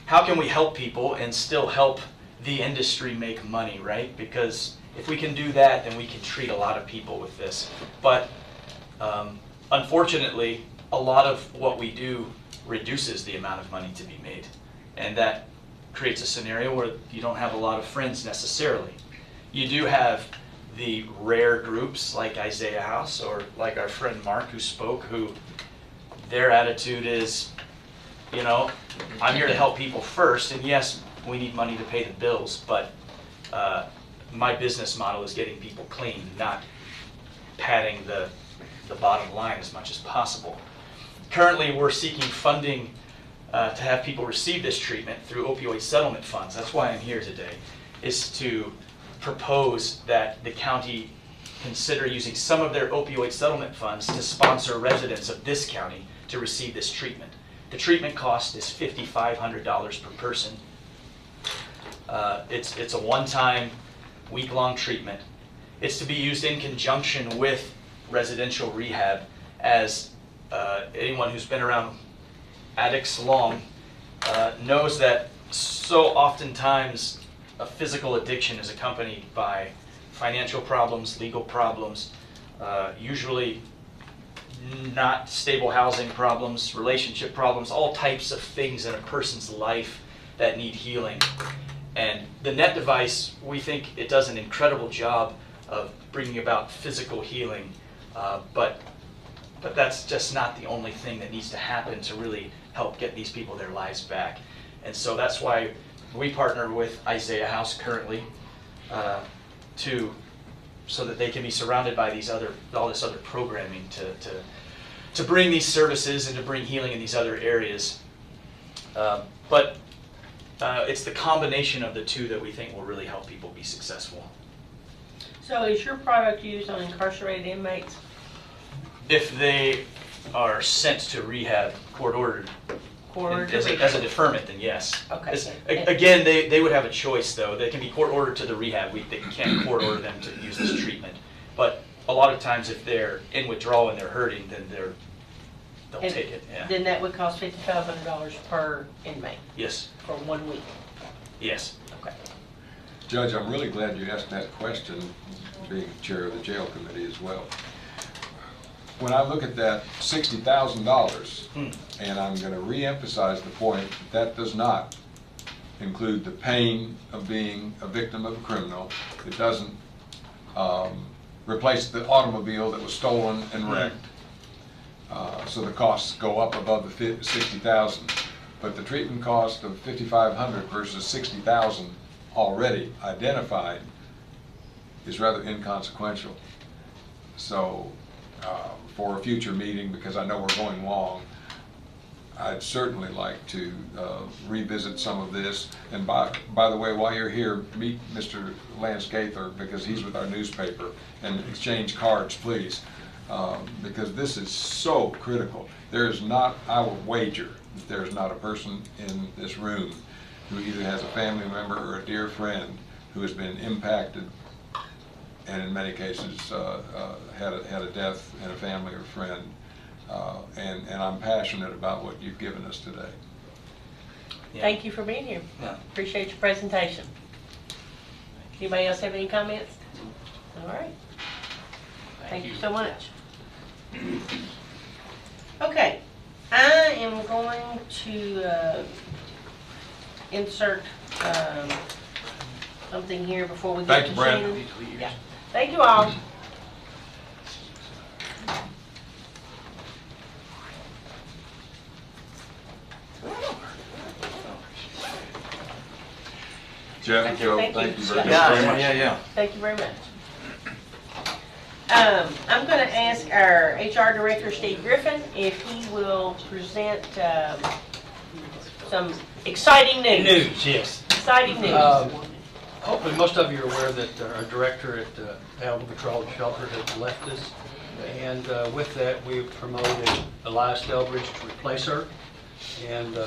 help people and still help the industry make money, right? Because if we can do that, then we can treat a lot of people with this. But unfortunately, a lot of what we do reduces the amount of money to be made. And that creates a scenario where you don't have a lot of friends necessarily. You do have the rare groups like Isaiah House or like our friend Mark who spoke, who their attitude is, you know, I'm here to help people first, and yes, we need money to pay the bills, but my business model is getting people clean, not padding the bottom line as much as possible. Currently, we're seeking funding to have people receive this treatment through opioid settlement funds. That's why I'm here today, is to propose that the county consider using some of their opioid settlement funds to sponsor residents of this county to receive this treatment. The treatment cost is $5,500 per person. It's a one-time, week-long treatment. It's to be used in conjunction with residential rehab, as anyone who's been around addicts long knows that so oftentimes a physical addiction is accompanied by financial problems, legal problems, usually not stable housing problems, relationship problems, all types of things in a person's life that need healing. And the NET device, we think it does an incredible job of bringing about physical healing, but that's just not the only thing that needs to happen to really help get these people their lives back. And so that's why we partner with Isaiah House currently so that they can be surrounded by all this other programming to bring these services and to bring healing in these other areas. But it's the combination of the two that we think will really help people be successful. So is your product used on incarcerated inmates? If they are sent to rehab, court-ordered, as a deferment, then yes. Okay. Again, they would have a choice, though. They can be court-ordered to the rehab. They can't court-order them to use this treatment. But a lot of times, if they're in withdrawal and they're hurting, then they'll take it. Yeah. Then that would cost $5,500 per inmate? Yes. For 1 week? Yes. Okay. Judge, I'm really glad you asked that question, being chair of the jail committee as well. When I look at that $60,000, and I'm going to re-emphasize the point that does not include the pain of being a victim of a criminal. It doesn't replace the automobile that was stolen and wrecked. So the costs go up above the $60,000. But the treatment cost of $5,500 versus $60,000 already identified is rather inconsequential. So for a future meeting, because I know we're going long, I'd certainly like to revisit some of this. And by the way, while you're here, meet Mr. Lance Gaither, because he's with our newspaper, and exchange cards, please, because this is so critical. There's not, I would wager, that there's not a person in this room who either has a family member or a dear friend who has been impacted and in many cases had a death in a family or friend. And I'm passionate about what you've given us today. Yeah. Thank you for being here. Yeah. Appreciate your presentation. Anybody else have any comments? All right. Thank you so much. Okay, I am going to insert something here before we get to Shannon. Yeah. Thank you all. Jeff, Joe, thank you very much. Yeah. Thank you very much. I'm going to ask our HR Director, Steve Griffin, if he will present some exciting news. Yes. Exciting news. Hopefully most of you are aware that our director at the Animal Control Shelter has left us. And with that, we've promoted Elias Delbridge to replace her. And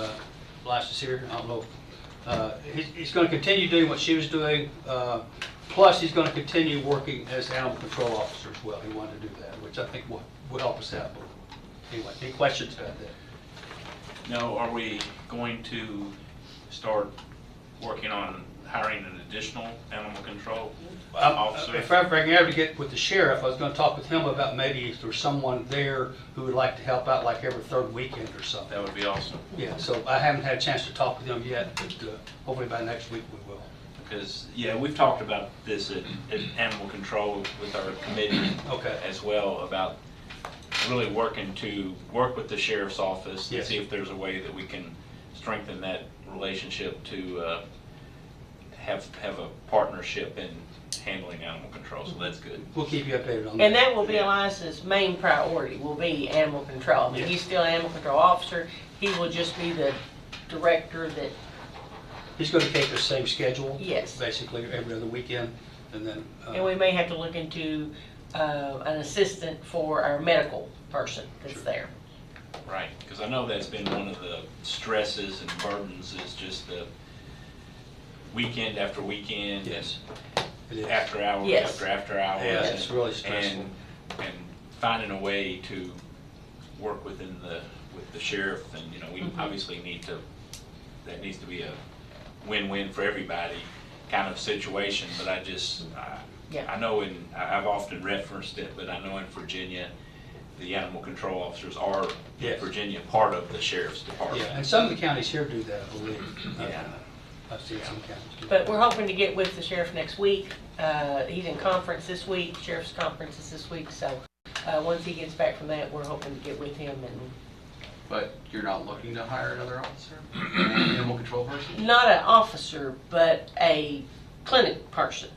Elias is here. I don't know. He's going to continue doing what she was doing. Plus, he's going to continue working as animal control officer as well. He wanted to do that, which I think will help us out. Anyway, any questions about that? No, are we going to start working on hiring an additional animal control officer? If I can ever get with the sheriff, I was gonna talk with him about maybe if there's someone there who would like to help out like every third weekend or something. That would be awesome. Yeah, so I haven't had a chance to talk with them yet, but hopefully by next week we will. Because, yeah, we've talked about this at animal control with our committee as well, about really working to work with the sheriff's office and see if there's a way that we can strengthen that relationship to have a partnership in handling animal control, so that's good. We'll keep you updated on that. And that will be Elias's main priority, will be animal control. I mean, he's still an animal control officer. He will just be the director that... He's going to take the same schedule? Yes. Basically every other weekend, and then... and we may have to look into an assistant for our medical person that's there. Right, because I know that's been one of the stresses and burdens is just the weekend after weekend. Yes. After hours after hours. Yeah, it's really stressful. And finding a way to work with the sheriff, and you know, we obviously need to, that needs to be a win-win for everybody kind of situation, but I just, I know I've often referenced it, but I know in Virginia, the animal control officers are in Virginia part of the sheriff's department. Yeah, and some of the counties here do that, I believe. Yeah. I've seen some counties do that. But we're hoping to get with the sheriff next week. He's in conference this week, sheriff's conference is this week, so once he gets back from that, we're hoping to get with him. And But you're not looking to hire another officer? An animal control person? not an officer, but a clinic person.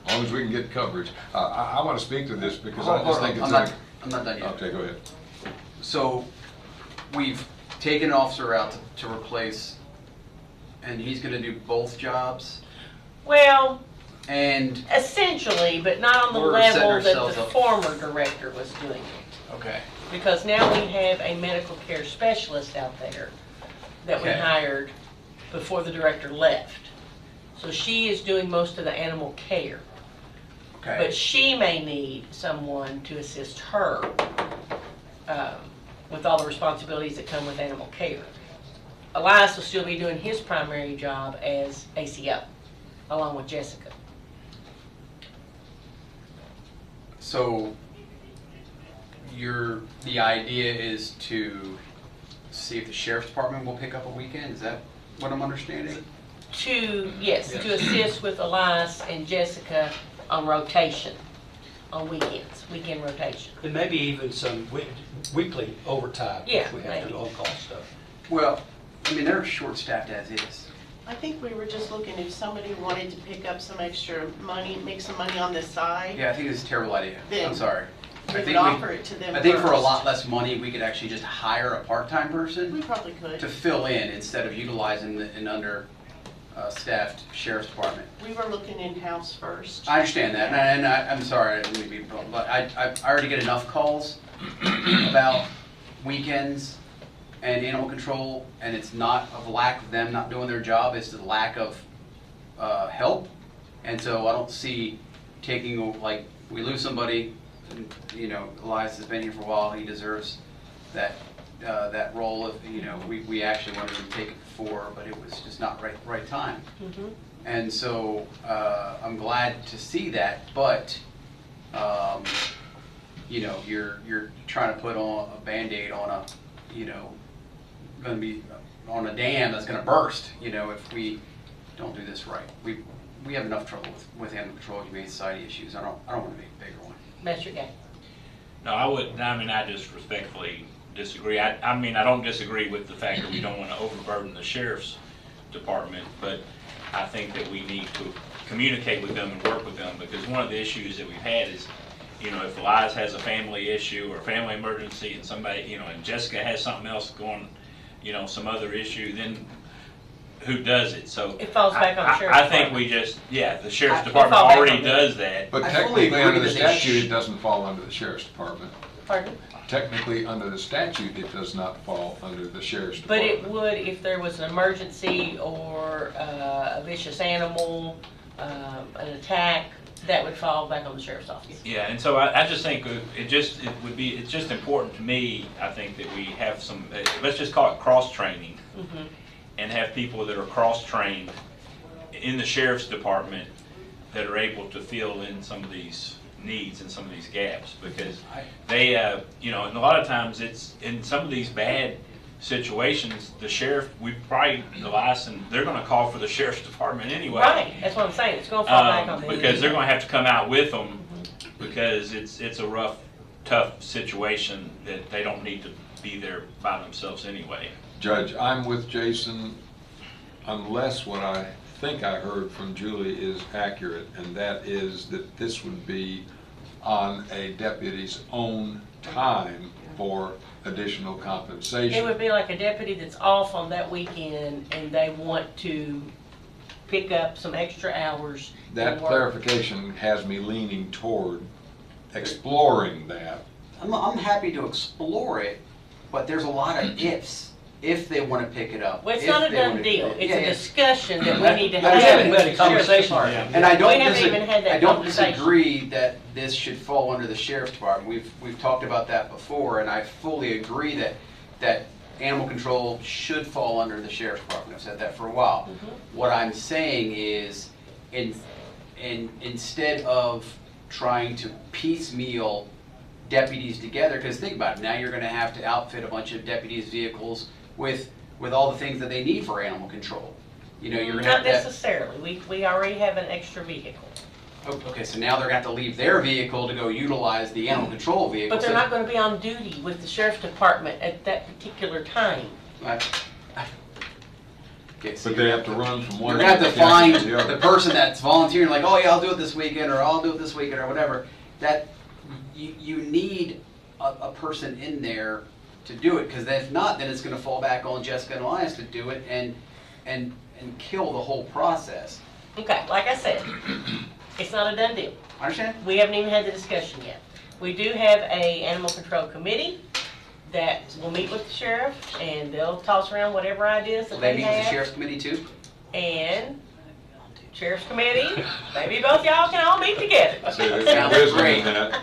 As long as we can get coverage. I want to speak to this because I just think it's... I'm not done yet. Okay, go ahead. So, we've taken an officer out to replace, and he's gonna do both jobs? Well, and essentially, but not on the we're setting level that ourselves the up. former director was doing it. Okay. Because now we have a medical care specialist out there that we hired before the director left. So she is doing most of the animal care. Okay. But she may need someone to assist her with all the responsibilities that come with animal care. Elias will still be doing his primary job as ACO, along with Jessica. So, the idea is to see if the sheriff's department will pick up a weekend? Is that what I'm understanding? Yes, to assist with Elias and Jessica on rotation, on weekends, weekend rotation. And maybe even some weekly overtime. Yeah, if we have to do on-call stuff. Well, I mean, they're short-staffed as is. I think we were just looking if somebody wanted to pick up some extra money, make some money on the side. Yeah, I think it's a terrible idea. Then I'm sorry. we would offer it to them I think for a first. lot less money, we could actually just hire a part-time person. We probably could. To fill in instead of utilizing an under-staffed sheriff's department. We were looking in-house first. I understand that, and I'm sorry, I didn't mean to be, but I already get enough calls about weekends and animal control, and it's not of lack of them not doing their job, it's the lack of help. And so I don't see taking, like, we lose somebody, you know, Elias has been here for a while, he deserves that that role of, you know, we actually wanted to take it before, but it was just not right time. And so I'm glad to see that, but you know, you're trying to put on a Band-Aid on a, you know, going to be on a dam that's going to burst, you know, if we don't do this right. We have enough trouble with animal control and humane society issues. I don't want to make a bigger one. That's your game. No, I just respectfully disagree. I mean, I don't disagree with the fact that we don't want to overburden the sheriff's department, but I think that we need to communicate with them and work with them, because one of the issues that we've had is, you know, if Elias has a family issue or a family emergency and somebody, you know, and Jessica has something else going, you know, some other issue, then who does it? So it falls back on the sheriff's I think we just, the sheriff's department already does that. But technically under the statute, it doesn't fall under the sheriff's department. Pardon? Technically, under the statute, it does not fall under the sheriff's But department. it would if there was an emergency or a vicious animal, an attack, that would fall back on the sheriff's office. Yeah, and so I just think it's just important to me, I think, that we have some, let's just call it cross-training, and have people that are cross-trained in the sheriff's department that are able to fill in some of these needs and some of these gaps, because they, you know, and a lot of times it's in some of these bad situations, the sheriff, we probably, the license, they're gonna call for the sheriff's department anyway. Right, that's what I'm saying, it's gonna fall back on them. Because they're gonna have to come out with them, because it's a rough, tough situation that they don't need to be there by themselves anyway. Judge, I'm with Jason unless what I think I heard from Julie is accurate, and that is that this would be on a deputy's own time for additional compensation. It would be like a deputy that's off on that weekend and they want to pick up some extra hours. That and work. clarification has me leaning toward exploring that. I'm happy to explore it, but there's a lot of ifs. If they want to pick it up. Well, it's if not a they done wanna- deal. It's Yeah, a yeah. discussion that we need to But we have. haven't with had a the conversation sheriff's yet. department. And I don't, We haven't even had that I don't conversation. disagree that this should fall under the sheriff's department. We've talked about that before, and I fully agree that animal control should fall under the sheriff's department. I've said that for a while. What I'm saying is, instead of trying to piecemeal deputies together, because think about it, now you're going to have to outfit a bunch of deputies' vehicles with all the things that they need for animal control. You know, you're going to Not have to. necessarily, we already have an extra vehicle. Okay, so now they're going to have to leave their vehicle to go utilize the animal control vehicle. But they're So- not gonna be on duty with the sheriff's department at that particular time. Okay, so But they have to run from one. You're gonna have to find the other. the person that's volunteering, like, oh yeah, I'll do it this weekend, or I'll do it this weekend, or whatever. That you need a person in there to do it, because if not, then it's gonna fall back on Jessica and Elias to do it and kill the whole process. Okay, like I said, it's not a done deal. Understand? We haven't even had the discussion yet. We do have a animal control committee that will meet with the sheriff, and they'll toss around whatever ideas Will that they they meet with the have. sheriff's committee too? And sheriff's committee, maybe both y'all can all meet together. So there's wisdom in that.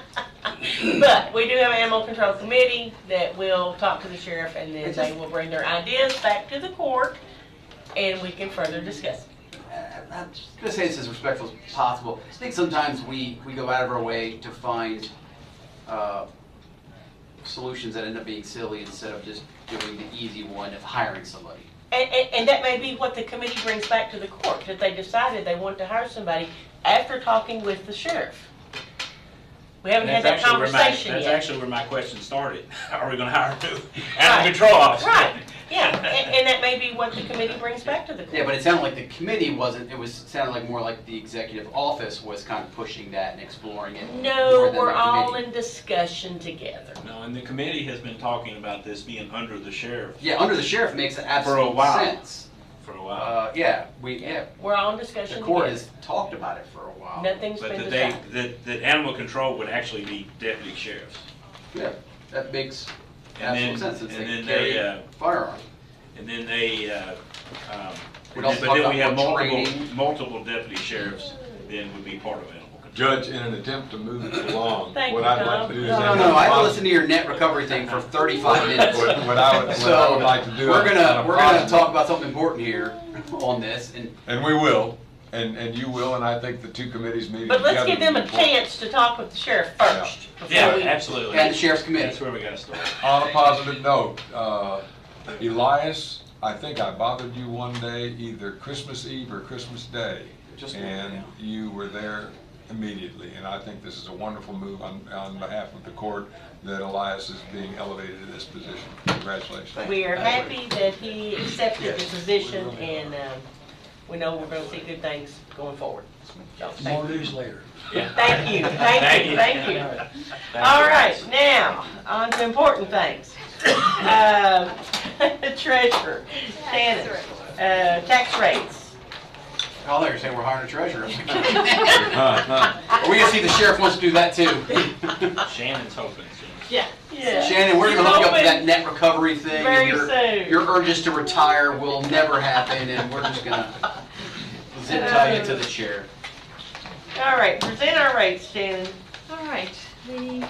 But we do have an animal control committee that will talk to the sheriff, and then they will bring their ideas back to the court, and we can further discuss it. I'm just gonna say this as respectful as possible. I think sometimes we go out of our way to find solutions that end up being silly instead of just doing the easy one of hiring somebody. And that may be what the committee brings back to the court, that they decided they want to hire somebody after talking with the sheriff. We haven't had that conversation yet. That's actually where my question started. Are we gonna hire a new animal control officer? Right, yeah, and that may be what the committee brings back to the court. Yeah, but it sounded like the committee wasn't, sounded like more like the executive office was kind of pushing that and exploring it. No, more than we're the all committee. in discussion together. No, and the committee has been talking about this being under the sheriff. Yeah, under the sheriff makes absolute while. sense. For a while. We're all in discussion The court together. has talked about it for a while. Nothing's But been that decided. that animal control would actually be deputy sheriffs. Yeah, that makes And absolute then, sense. It's and they then carry they, firearm. and then they, We'd also but talk then we about have more training. multiple deputy sheriffs, then would be part of animal control. Judge, in an attempt to move it along, Thank what you, I'd like Tom. to do is. No, I had to listen to your net recovery thing for 35 minutes. What I would like to do. We're on a gonna positive- talk about something important here on this, And we will, and you will, and I think the two committees meeting But together. let's give them a would be important. chance to talk with the sheriff first. before Yeah, we- absolutely. and the sheriff's committee. That's where we gotta start. On a positive note, Elias, I think I bothered you one day, either Christmas Eve or Christmas Day. And you were there immediately, and I think this is a wonderful move on behalf of the court that Elias is being elevated to this position. Congratulations. We are happy that he accepted the position, and we know we're gonna see good things going forward. So, thank More you. news later. Thank you, thank you. All right, now, on to important things. Treasurer, Shannon, tax rates. Oh, they're saying we're hiring a treasurer. Are we gonna see the sheriff wants to do that too? Shannon's hoping. Yeah. Shannon, we're gonna hook you up with that net recovery thing. Very and soon. your urges to retire will never happen, and we're just gonna zip tie you to the chair. All right, present our rates, Shannon. All right, the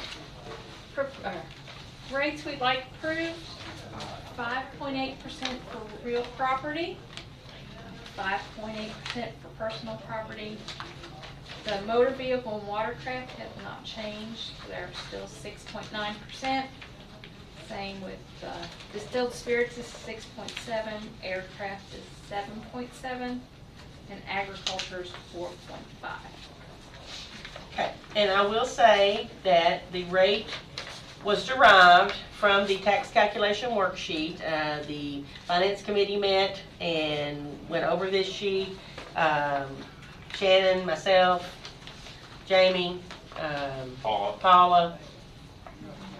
rates we'd like approved, 5.8% for real property, 5.8% for personal property. The motor vehicle and watercraft have not changed, they're still 6.9%. Same with distilled spirits is 6.7, aircraft is 7.7, and agriculture is 4.5. Okay, and I will say that the rate was derived from the tax calculation worksheet. The Finance Committee met and went over this sheet. Shannon, myself, Jamie, Paula,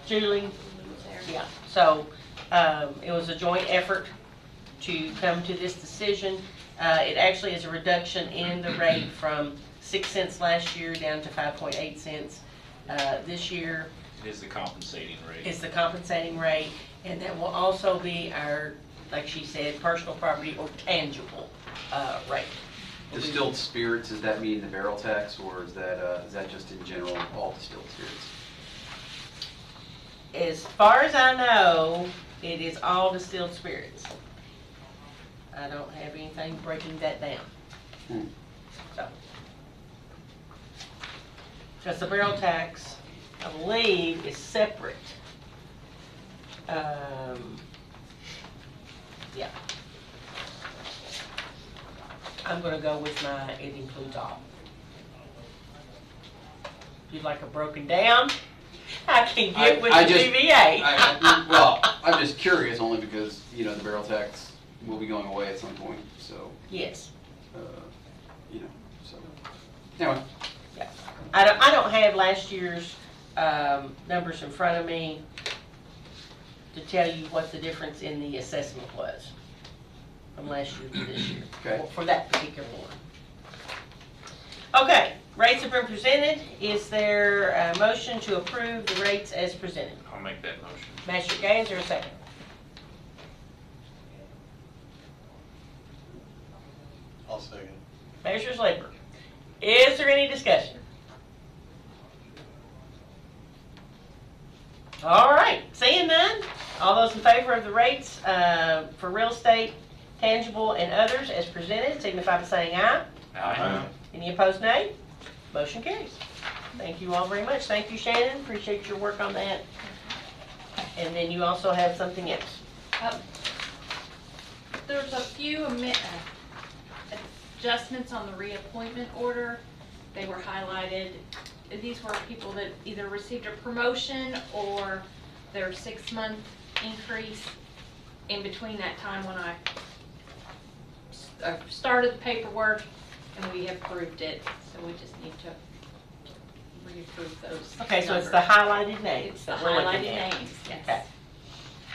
Julie. Yeah, so it was a joint effort to come to this decision. It actually is a reduction in the rate from 6 cents last year down to 5.8 cents this year. It is the compensating rate. It's the compensating rate, and that will also be our, like she said, personal property or tangible rate. Distilled spirits, does that mean the barrel tax, or is that just in general all distilled spirits? As far as I know, it is all distilled spirits. I don't have anything breaking that down. So, because the barrel tax, I believe, is separate. Yeah. I'm going to go with it includes all. If you'd like a broken down, I can get with the TVA. Well, I'm just curious only because, the barrel tax will be going away at some point, so. Yes. So. Anyway. Yeah. I don't have last year's numbers in front of me to tell you what the difference in the assessment was from last year to this year. Okay. For that particular one. Okay, rates have been presented. Is there a motion to approve the rates as presented? I'll make that motion. Magistrate Gay, is there a second? I'll second. Magistrate Labor. Is there any discussion? All right, seeing none, all those in favor of the rates for real estate, tangible, and others as presented, signify by saying aye. Aye. Any opposed, nay? Motion carries. Thank you all very much. Thank you, Shannon. Appreciate your work on that. And then you also have something else. There's a few adjustments on the reappointment order. They were highlighted. These were people that either received a promotion or their 6-month increase in between that time when I started the paperwork and we have approved it. So we just need to reapprove those. Okay, so it's the highlighted names. It's the that we're looking highlighted at. names, yes. Okay.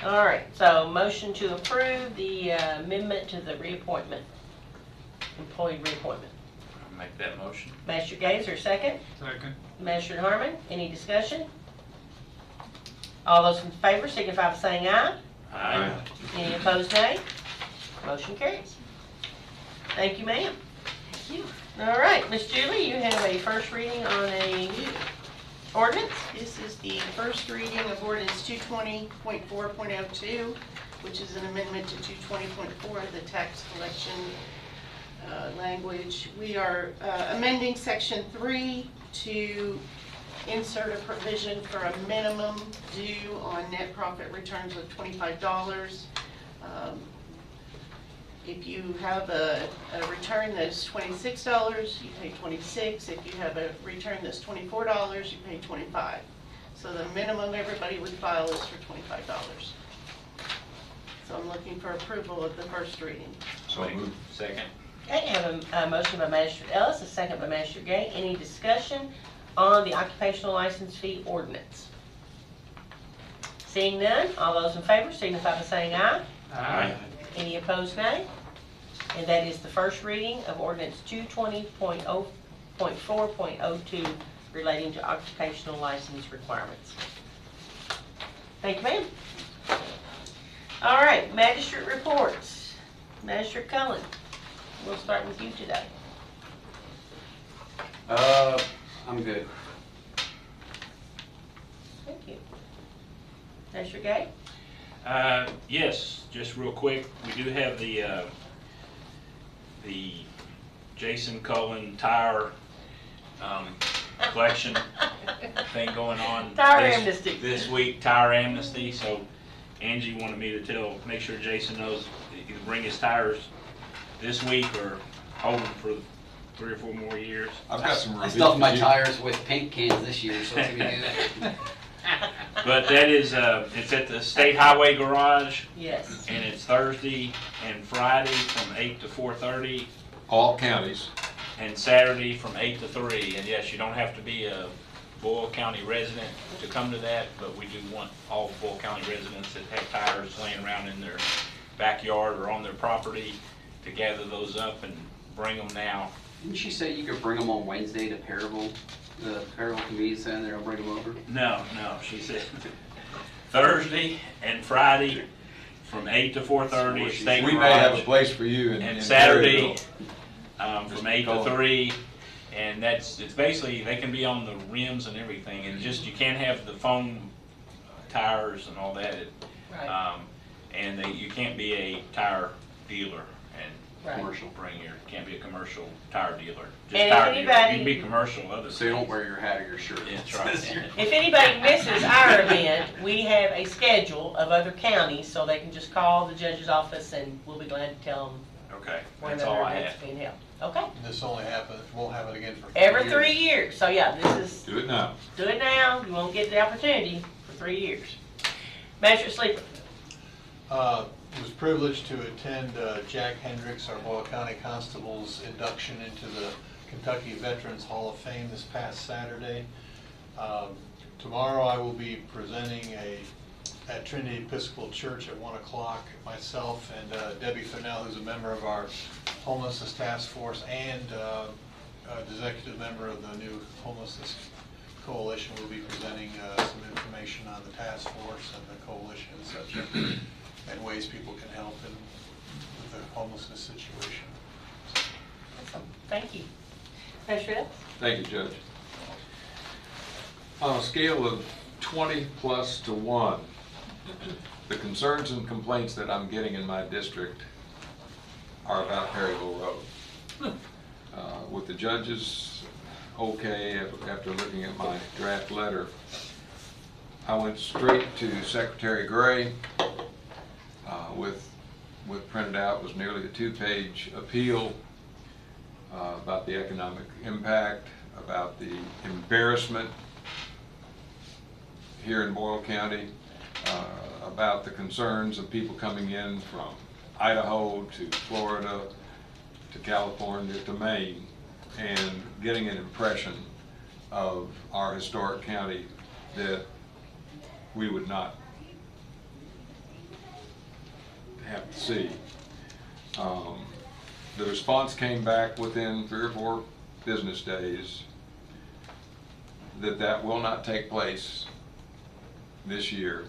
All right, so motion to approve the amendment to the reappointment, employee reappointment. I'll make that motion. Magistrate Gay, is there a second? Second. Magistrate Harmon, any discussion? All those in favor signify by saying aye. Aye. Any opposed, nay? Motion carries. Thank you, ma'am. Thank you. All right, Miss Julie, you have a first reading on a ordinance. This is the first reading of ordinance 220.4.02, which is an amendment to 220.4, the tax collection language. We are amending section 3 to insert a provision for a minimum due on net profit returns of $25. If you have a return that's $26, you pay $26. If you have a return that's $24, you pay $25. So the minimum everybody would file is for $25. So I'm looking for approval of the first reading. So moved. Second. Okay, I have a motion by Magistrate Ellis, a second by Magistrate Gay. Any discussion on the occupational license fee ordinance? Seeing none, all those in favor signify by saying aye. Aye. Any opposed, nay? And that is the first reading of ordinance 220.4.02 relating to occupational license requirements. Thank you, ma'am. All right, magistrate reports. Magistrate Cullen, we'll start with you today. I'm good. Thank you. Magistrate Gay? Yes, just real quick, we do have the the Jason Cullen tire collection thing going on. Tire this- amnesty. This week, tire amnesty, so Angie wanted me to make sure Jason knows that he can bring his tires this week or hold them for 3 or 4 more years. I've got some I stuffed my tires with paint cans this year, so it's gonna be good. But that is, it's at the State Highway Garage. Yes. And it's Thursday and Friday from 8 to 4:30. All counties. And Saturday from 8 to 3. And yes, you don't have to be a Boyle County resident to come to that, but we do want all Boyle County residents that have tires laying around in their backyard or on their property to gather those up and bring them now. Didn't she say you could bring them on Wednesday to Perryville, the Perryville Convenience Center, and bring them over? No, she said Thursday and Friday from 8 to 4:30 at State We Garage. may have a place for you in And in Saturday Perryville. from 8 to 3. And it's basically, they can be on the rims and everything, and just, you can't have the foam tires and all that. Right. And you can't be a tire dealer and Right. commercial can't be a commercial tire dealer. Just And if tire dealer. You anybody- can be commercial, other So you don't wear your hat or your shirt. That's right. If anybody misses our event, we have a schedule of other counties, so they can just call the judge's office and we'll be glad to tell them Okay, when that's all their I event's have. being held. Okay? This only won't happen again for 4 Every years. 3 years. So yeah, this is, Do it now. do it now. You won't get the opportunity for 3 years. Magistrate Sleeper. Was privileged to attend Jack Hendricks, our Boyle County Constable's induction into the Kentucky Veterans Hall of Fame this past Saturday. Tomorrow I will be presenting at Trinity Episcopal Church at 1 o'clock. Myself and Debbie Fennell, who's a member of our Homelessness Task Force and executive member of the new Homelessness Coalition, will be presenting some information on the task force and the coalition and such, and ways people can help with the homelessness situation. Awesome. Thank you. Magistrate? Thank you, Judge. On a scale of 20 plus to 1, the concerns and complaints that I'm getting in my district are about Perryville Road. With the judges okay, after looking at my draft letter, I went straight to Secretary Gray with printed out was nearly a 2-page appeal about the economic impact, about the embarrassment here in Boyle County, about the concerns of people coming in from Idaho to Florida to California to Maine, and getting an impression of our historic county that we would not have to see. The response came back within 3 or 4 business days that will not take place this year,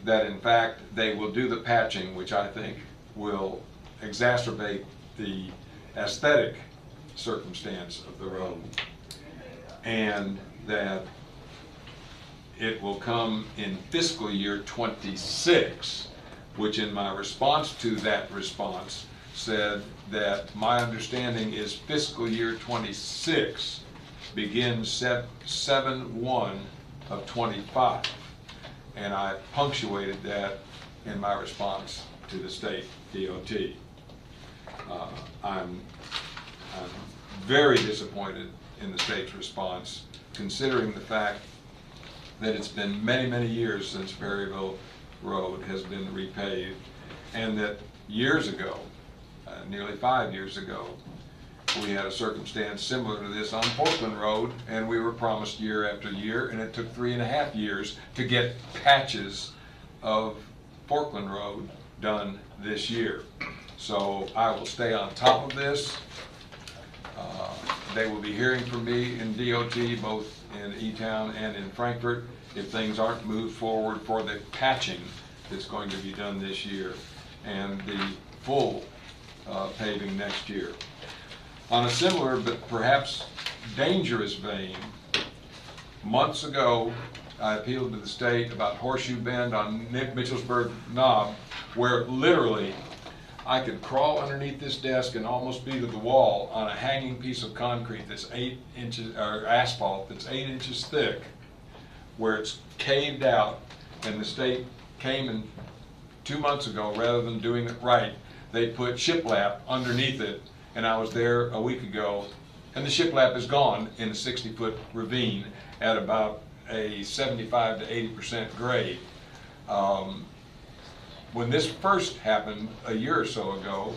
that in fact they will do the patching, which I think will exacerbate the aesthetic circumstance of the road, and that it will come in fiscal year 26, which in my response to that response said that my understanding is fiscal year 26 begins 7/1 of 25, and I punctuated that in my response to the state DOT. I'm very disappointed in the state's response, considering the fact that it's been many, many years since Perryville Road has been repaved, and that years ago, nearly 5 years ago, we had a circumstance similar to this on Portland Road, and we were promised year after year, and it took 3.5 years to get patches of Portland Road done this year. So I will stay on top of this. They will be hearing from me in DOT, both in E-Town and in Frankfort, if things aren't moved forward for the patching that's going to be done this year and the full paving next year. On a similar but perhaps dangerous vein, months ago I appealed to the state about Horseshoe Bend on Mitchellsburg Knob, where literally I could crawl underneath this desk and almost be to the wall on a hanging piece of concrete that's 8 inches, or asphalt that's 8 inches thick, where it's caved out, and the state came in 2 months ago, rather than doing it right, they put shiplap underneath it, and I was there a week ago, and the shiplap is gone in a 60-foot ravine at about a 75 to 80% grade. When this first happened a year or so ago,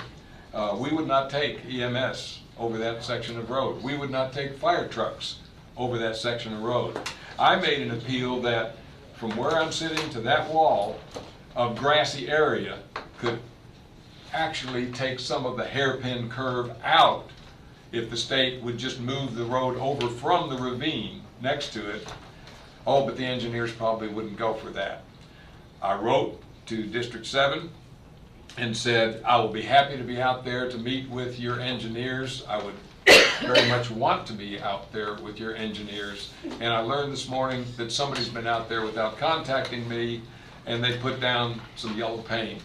we would not take EMS over that section of road. We would not take fire trucks over that section of road. I made an appeal that from where I'm sitting to that wall of grassy area could actually take some of the hairpin curve out if the state would just move the road over from the ravine next to it. Oh, but the engineers probably wouldn't go for that. I wrote to District 7 and said, I will be happy to be out there to meet with your engineers. I would very much want to be out there with your engineers. And I learned this morning that somebody's been out there without contacting me, and they put down some yellow paint,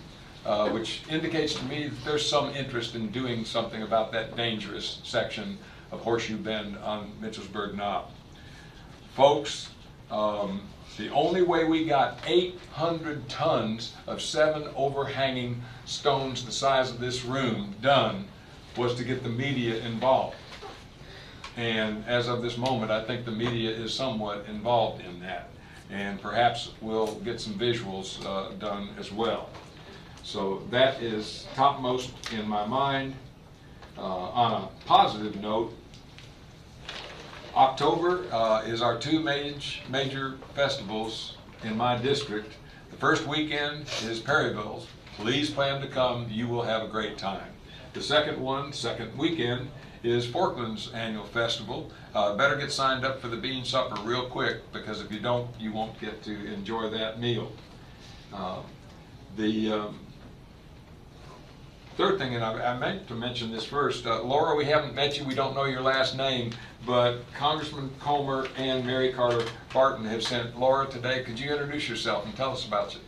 which indicates to me that there's some interest in doing something about that dangerous section of Horseshoe Bend on Mitchellsburg Knob. Folks, the only way we got 800 tons of 7 overhanging stones the size of this room done was to get the media involved. And as of this moment, I think the media is somewhat involved in that. And perhaps we'll get some visuals done as well. So that is topmost in my mind. On a positive note, October is our 2 major festivals in my district. The first weekend is Perryville's. Please plan to come. You will have a great time. The second weekend, is Forkland's annual festival. Better get signed up for the bean supper real quick, because if you don't, you won't get to enjoy that meal. The third thing, and I meant to mention this first, Laura, we haven't met you, we don't know your last name, but Congressman Comer and Mary Carter Barton have sent Laura today. Could you introduce yourself and tell us about you?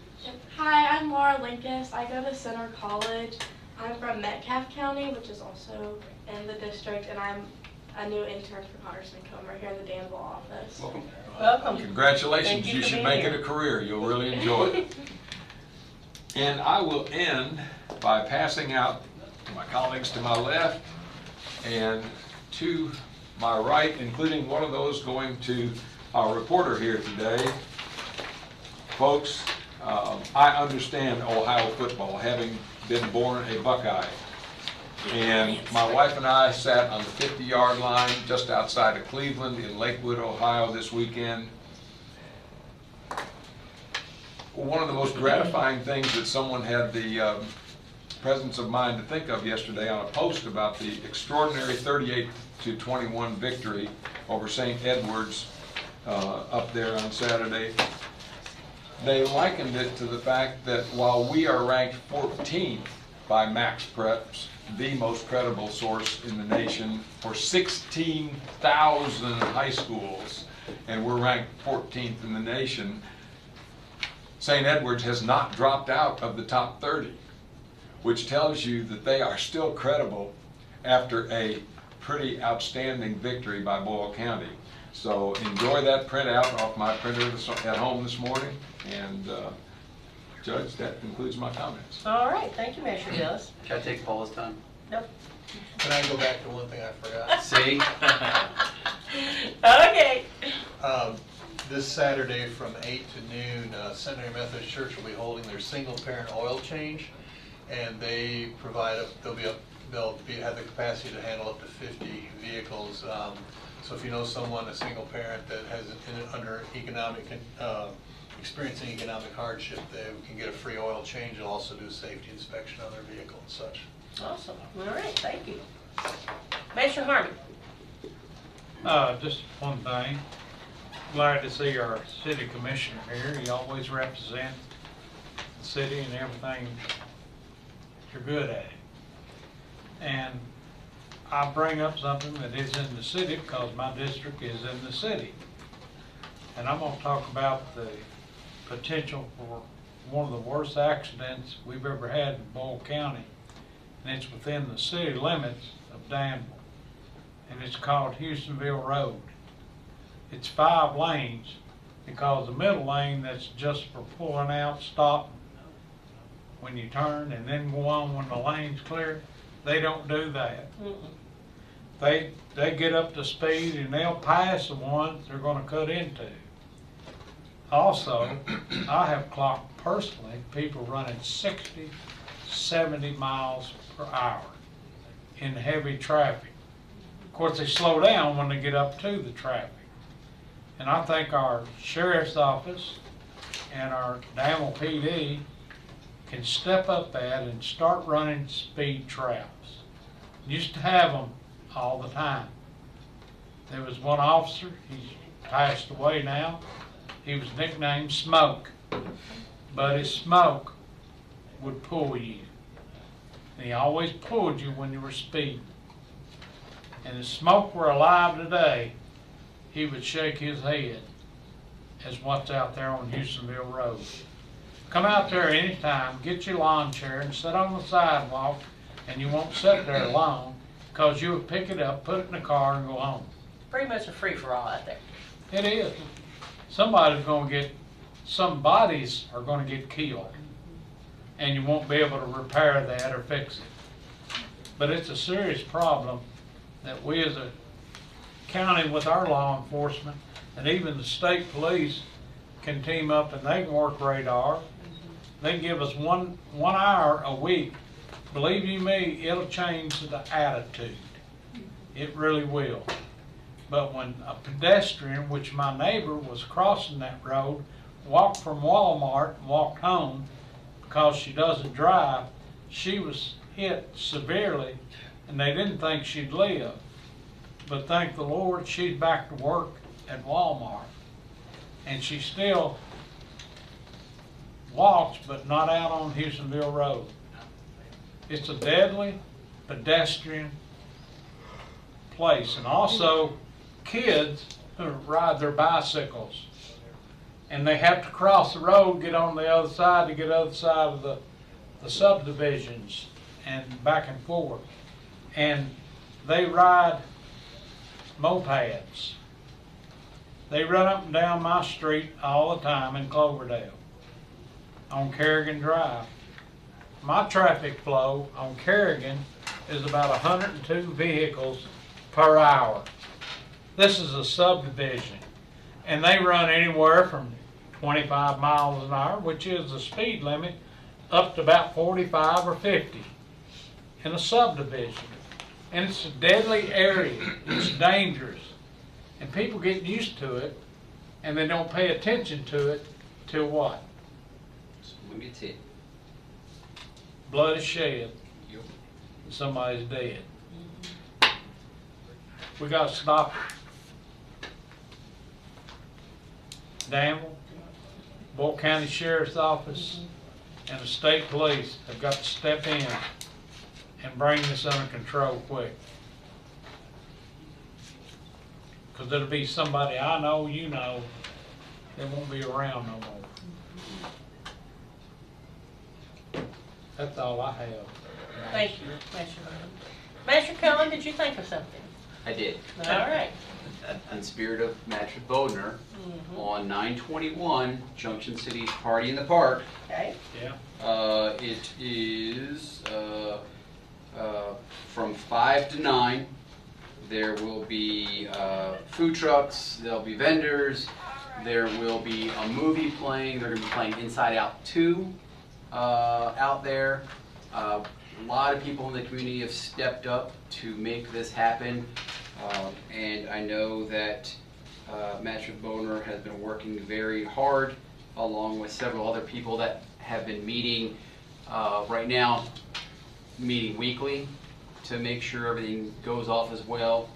Hi, I'm Laura Linkus. I go to Center College. I'm from Metcalfe County, which is also in the district, and I'm a new intern for Congressman Comer here in the Danville office. Welcome. Welcome. Congratulations. You should make it a career. You'll really enjoy it. And I will end by passing out to my colleagues to my left and to my right, including one of those going to our reporter here today. Folks, I understand Ohio football, having been born a Buckeye. And my wife and I sat on the 50-yard line just outside of Cleveland in Lakewood, Ohio this weekend. One of the most gratifying things that someone had the presence of mind to think of yesterday on a post about the extraordinary 38-21 victory over St. Edward's up there on Saturday. They likened it to the fact that while we are ranked 14th by MaxPreps, the most credible source in the nation, for 16,000 high schools, and we're ranked 14th in the nation, St. Edward's has not dropped out of the top 30, which tells you that they are still credible after a pretty outstanding victory by Boyle County. So enjoy that printout off my printer at home this morning. And Judge, that concludes my comments. All right, thank you, Measure Gillis. Can I take Paula's time? Nope. Can I go back to one thing I forgot? See? Okay. This Saturday from 8 to noon, Centenary Methodist Church will be holding their single-parent oil change, and they provide they'll have the capacity to handle up to 50 vehicles. So if you know someone, a single parent that has under experiencing economic hardship, they can get a free oil change and also do a safety inspection on their vehicle and such. Awesome. All right, thank you. Measure Harmon. Just one thing. Glad to see our city commissioner here. You always represent the city and everything you're good at. And I bring up something that is in the city because my district is in the city. And I'm going to talk about the potential for one of the worst accidents we've ever had in Boyle County and it's within the city limits of Danville, and it's called Houstonville Road. It's 5 lanes, because the middle lane, that's just for pulling out, stopping when you turn, and then go on when the lane's clear. They don't do that. They get up to speed and they'll pass the ones they're going to cut into. Also, I have clocked personally people running 60, 70 miles per hour in heavy traffic. Of course, they slow down when they get up to the traffic. And I think our sheriff's office and our Danville PD can step up that and start running speed traps. Used to have them all the time. There was one officer, he's passed away now. He was nicknamed Smoke, but his smoke would pull you. And he always pulled you when you were speeding. And if Smoke were alive today, he would shake his head as what's out there on Houstonville Road. Come out there anytime, get your lawn chair and sit on the sidewalk, and you won't sit there long, because you would pick it up, put it in the car, and go home. Pretty much a free-for-all out there. It is. Somebody's going to get, some bodies are going to get killed, and you won't be able to repair that or fix it. But it's a serious problem that we as a county with our law enforcement and even the state police can team up, and they can work radar. They can give us one hour a week. Believe you me, it'll change the attitude. It really will. But when a pedestrian, which my neighbor was crossing that road, walked from Walmart and walked home because she doesn't drive, she was hit severely, and they didn't think she'd live. But thank the Lord, she's back to work at Walmart. And she still walks, but not out on Houstonville Road. It's a deadly pedestrian place. And also, kids who ride their bicycles, and they have to cross the road, get on the other side to get the other side of the subdivisions and back and forth. And they ride mopeds. They run up and down my street all the time in Cloverdale on Kerrigan Drive. My traffic flow on Kerrigan is about 102 vehicles per hour. This is a subdivision, and they run anywhere from 25 miles an hour, which is the speed limit, up to about 45 or 50 in a subdivision. And it's a deadly area. It's dangerous. And people get used to it, and they don't pay attention to it till what? Someone gets hit. Blood is shed. And somebody's dead. We got to stop it. Danville, Boyle County Sheriff's Office, and the state police have got to step in and bring this under control quick. Because it'll be somebody I know, you know, that won't be around no more. That's all I have. Thank you, Master Cullen. Master Cullen, did you think of something? I did. All right. In spirit of Magistrate Bodner, on 9/21, Junction City's Party in the Park. Okay. Yeah. It is from 5 to 9. There will be food trucks, there'll be vendors, there will be a movie playing. They're going to be playing Inside Out 2 out there. A lot of people in the community have stepped up to make this happen. And I know that Magistrate Bodner has been working very hard, along with several other people that have been meeting right now, meeting weekly, to make sure everything goes off as well.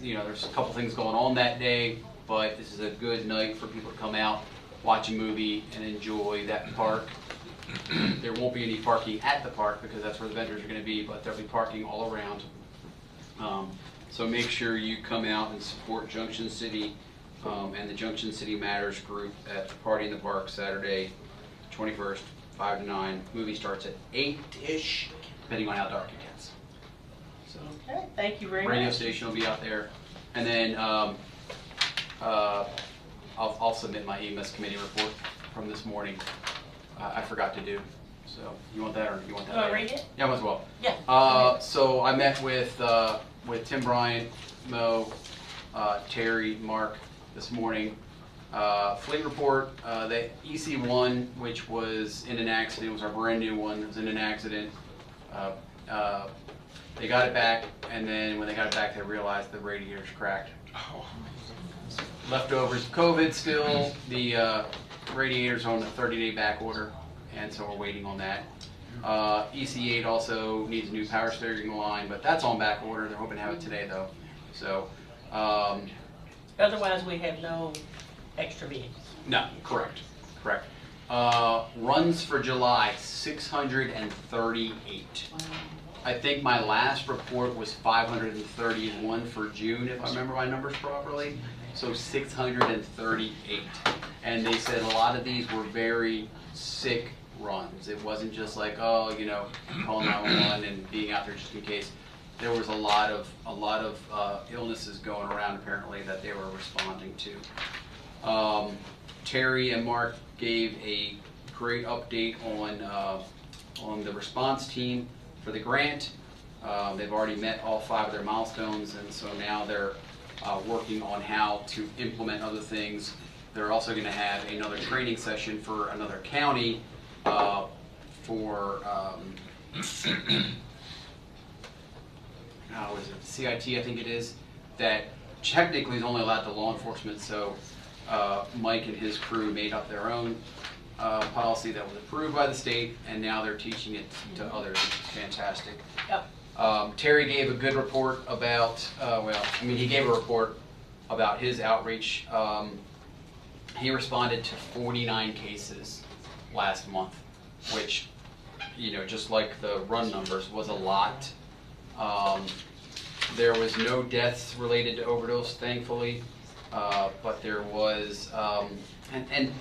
You know, there's a couple things going on that day, but this is a good night for people to come out, watch a movie, and enjoy that park. There won't be any parking at the park because that's where the vendors are going to be, but there'll be parking all around. So make sure you come out and support Junction City and the Junction City Matters group at the Party in the Park Saturday, 21st, 5 to 9. Movie starts at 8-ish. depending on how dark it gets. So, Okay, thank you very radio much. station will be out there. And then I'll submit my EMS committee report from this morning. I forgot to do. So you want that or you want that? You want to later? read it? Yeah, might as well. Yeah. So I met with Tim Bryant, Mo, Terry, Mark this morning. Fleet report, the EC1, which was in an accident, was our brand new one. It was in an accident. They got it back, and then when they got it back, they realized the radiator's cracked. Leftovers of COVID still. The radiator's on a 30-day back order, and so we're waiting on that. EC8 also needs a new power steering line, but that's on back order. They're hoping to have it today, though. So. Otherwise, we have no extra vehicles. No, correct. Runs for July, 638. I think my last report was 531 for June, if I remember my numbers properly. So 638. And they said a lot of these were very sick runs. It wasn't just like, oh, you know, calling 911 and being out there just in case. There was a lot of illnesses going around apparently that they were responding to. Terry and Mark gave a great update on the response team for the grant. They've already met all 5 of their milestones, and so now they're working on how to implement other things. They're also going to have another training session for another county for is it CIT, I think it is, that technically is only allowed to law enforcement, so Mike and his crew made up their own policy that was approved by the state, and now they're teaching it to others, which is fantastic. Yep. Terry gave a good report about, he gave a report about his outreach. He responded to 49 cases last month, which, just like the run numbers, was a lot. There was no deaths related to overdose, thankfully, but there was, and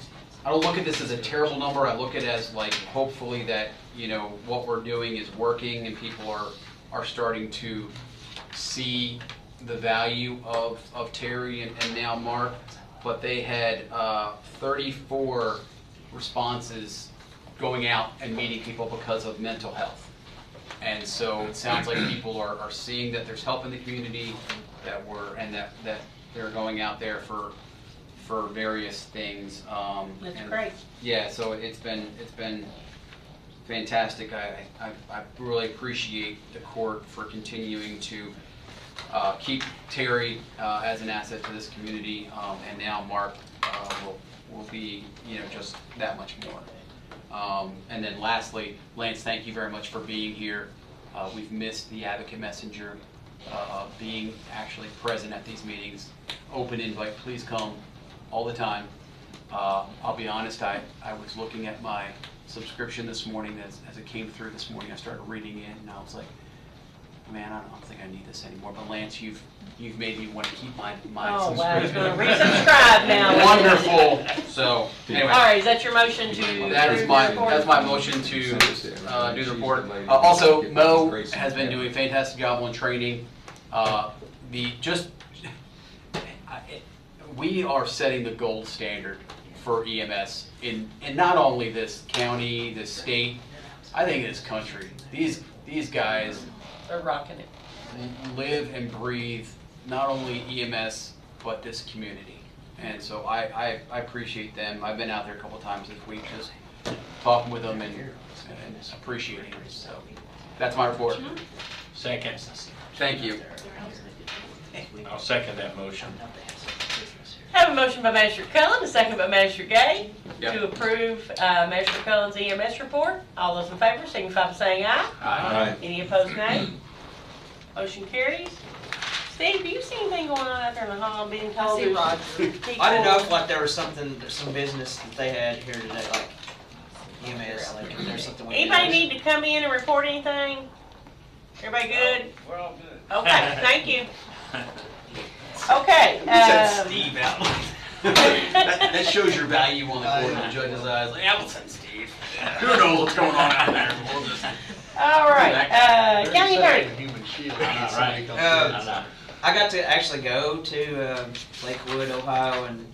I don't look at this as a terrible number. I look at it as like hopefully that what we're doing is working and people are starting to see the value of Terry and now Mark. But they had 34 responses going out and meeting people because of mental health. And so it sounds like people are seeing that there's help in the community, that they're going out there for various things. That's great. Yeah, so it's been fantastic. I really appreciate the court for continuing to keep Terry as an asset to this community, and now Mark will be just that much more. And then lastly, Lance, thank you very much for being here. We've missed the advocate messenger being actually present at these meetings. Open invite, please come all the time. I'll be honest, I was looking at my subscription this morning as it came through this morning. I started reading it and I was like, man, I don't think I need this anymore. But Lance, you've made me want to keep my Oh, wow, you're subscription. going to resubscribe now. Wonderful. So anyway. All right, is that your motion to That's my motion to do the report. Also, Mo has been doing a fantastic job on training. We are setting the gold standard for EMS in not only this county, this state, I think this country. These guys are rocking it. Live and breathe not only EMS but this community, and so I appreciate them. I've been out there a couple times this week just talking with them and appreciating them. So that's my report. Second. Thank you. I'll second that motion. Have a motion by Magistrate Cullen, a second by Magistrate Gay Yep. to approve Magistrate Cullen's EMS report. All those in favor signify by saying aye. Aye. Any opposed, nay? Motion carries. Steve, do you see anything going on out there in the hall being told? I see there's Roger. people- I didn't know if there was some business that they had here today, like EMS, like if there's something we Anybody need to come in and report anything? Everybody good? We're all good. Okay, thank you. Okay. Steve out. that shows your value on the court in the judge's eyes. Like, yeah, we'll send Steve. Who knows what's going on out there? We'll just... All right, county attorney. Human shield. Right. I got to actually go to Lakewood, Ohio, and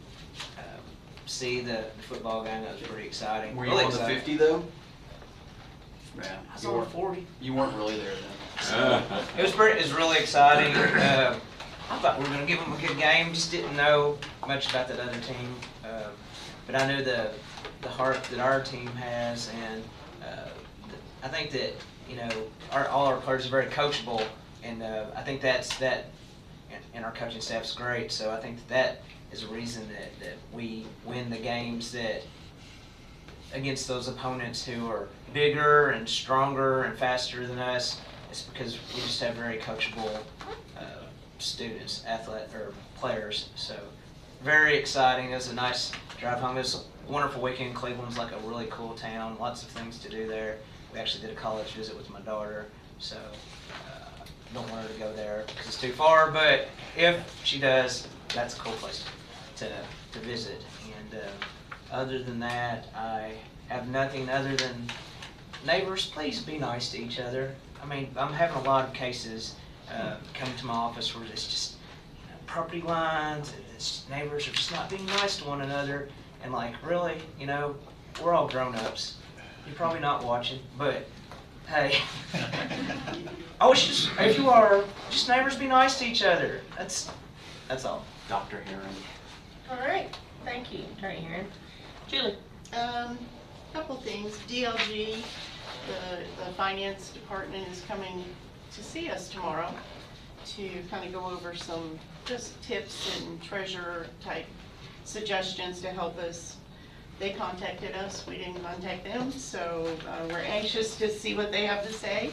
see the football game. That was pretty exciting. Were you Really on the exciting. 50 though? Yeah. I was on the 40. You weren't really there then. It was really exciting. I thought we were going to give them a good game. Just didn't know much about that other team, but I knew the heart that our team has, and I think that all our players are very coachable, and I think that and our coaching staff's great. So I think that is a reason that we win the games that against those opponents who are bigger and stronger and faster than us. It's because we just have very coachable students, players. So very exciting. It was a nice drive home. It was a wonderful weekend. Cleveland's like a really cool town. Lots of things to do there. We actually did a college visit with my daughter, so don't want her to go there because it's too far. But if she does, that's a cool place to visit. And other than that, I have nothing other than neighbors, please be nice to each other. I mean, I'm having a lot of cases come to my office where it's just property lines, and neighbors are just not being nice to one another. And like, really, we're all grown-ups. You're probably not watching, but hey, if you are, just neighbors be nice to each other. That's all. Dr. Herron. All right, thank you, Attorney Herron. Julie? Couple things. DLG, the finance department, is coming to see us tomorrow to kind of go over some just tips and treasurer type suggestions to help us. They contacted us, we didn't contact them, so we're anxious to see what they have to say.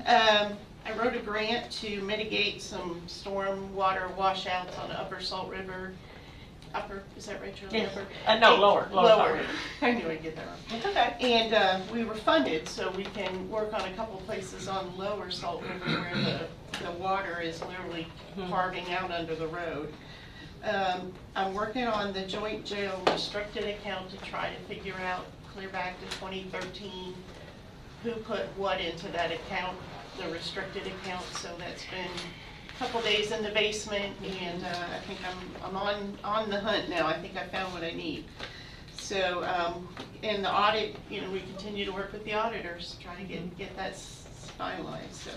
I wrote a grant to mitigate some storm water washouts on the Upper Salt River. Upper, is that right, Shirley? Yes. Upper? No, lower. Lower. I knew I'd get that wrong. It's okay. And we were funded, so we can work on a couple places on Lower Salt River where the water is literally carving out under the road. I'm working on the joint jail restricted account to try to figure out, clear back to 2013, who put what into that account, the restricted account. So that's been a couple days in the basement, and I think I'm on the hunt now. I think I found what I need. So in the audit, we continue to work with the auditors, trying to get that finalized. So.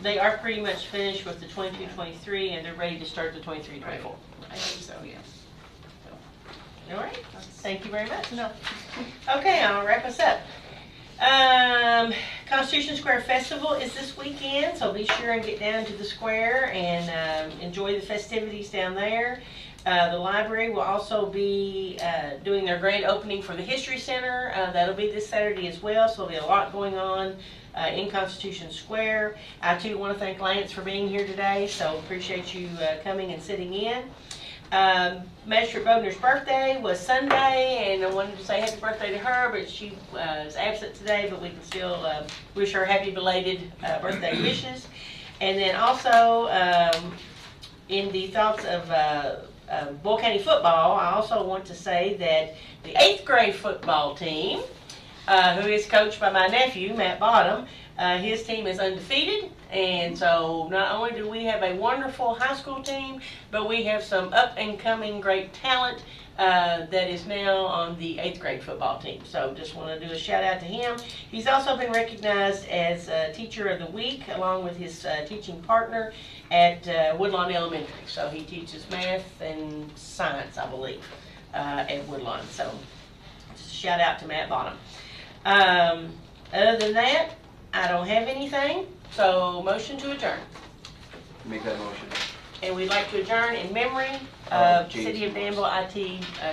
They are pretty much finished with the 22-23, and they're ready to start the 23-24. I think so, yes. So. All right. Thank you very much. No. Okay, I'll wrap us up. Constitution Square Festival is this weekend, so be sure and get down to the square and enjoy the festivities down there. The library will also be doing their grand opening for the History Center. That'll be this Saturday as well, so there'll be a lot going on in Constitution Square. I too want to thank Lance for being here today, so appreciate you coming and sitting in. Magistrate Bodner's birthday was Sunday, and I wanted to say happy birthday to her, but she is absent today, but we can still wish her happy belated birthday wishes. And then also, in the thoughts of Boyle County football, I also want to say that the 8th grade football team, who is coached by my nephew, Matt Bottom, his team is undefeated, and so not only do we have a wonderful high school team, but we have some up-and-coming great talent that is now on the 8th grade football team. So just want to do a shout out to him. He's also been recognized as Teacher of the Week along with his teaching partner at Woodlawn Elementary. So he teaches math and science, I believe, at Woodlawn. So just a shout out to Matt Bottom. Other than that, I don't have anything, so motion to adjourn. Make that motion. And we'd like to adjourn in memory of City of Danville IT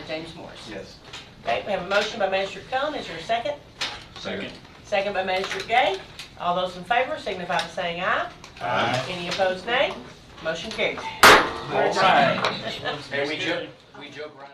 James Morris. Yes. Okay, we have a motion by Magistrate Cullen. Is there a second? Second. Second by Magistrate Gay. All those in favor signify by saying aye. Aye. Any opposed, nay? Motion carries. All right. And we joke around.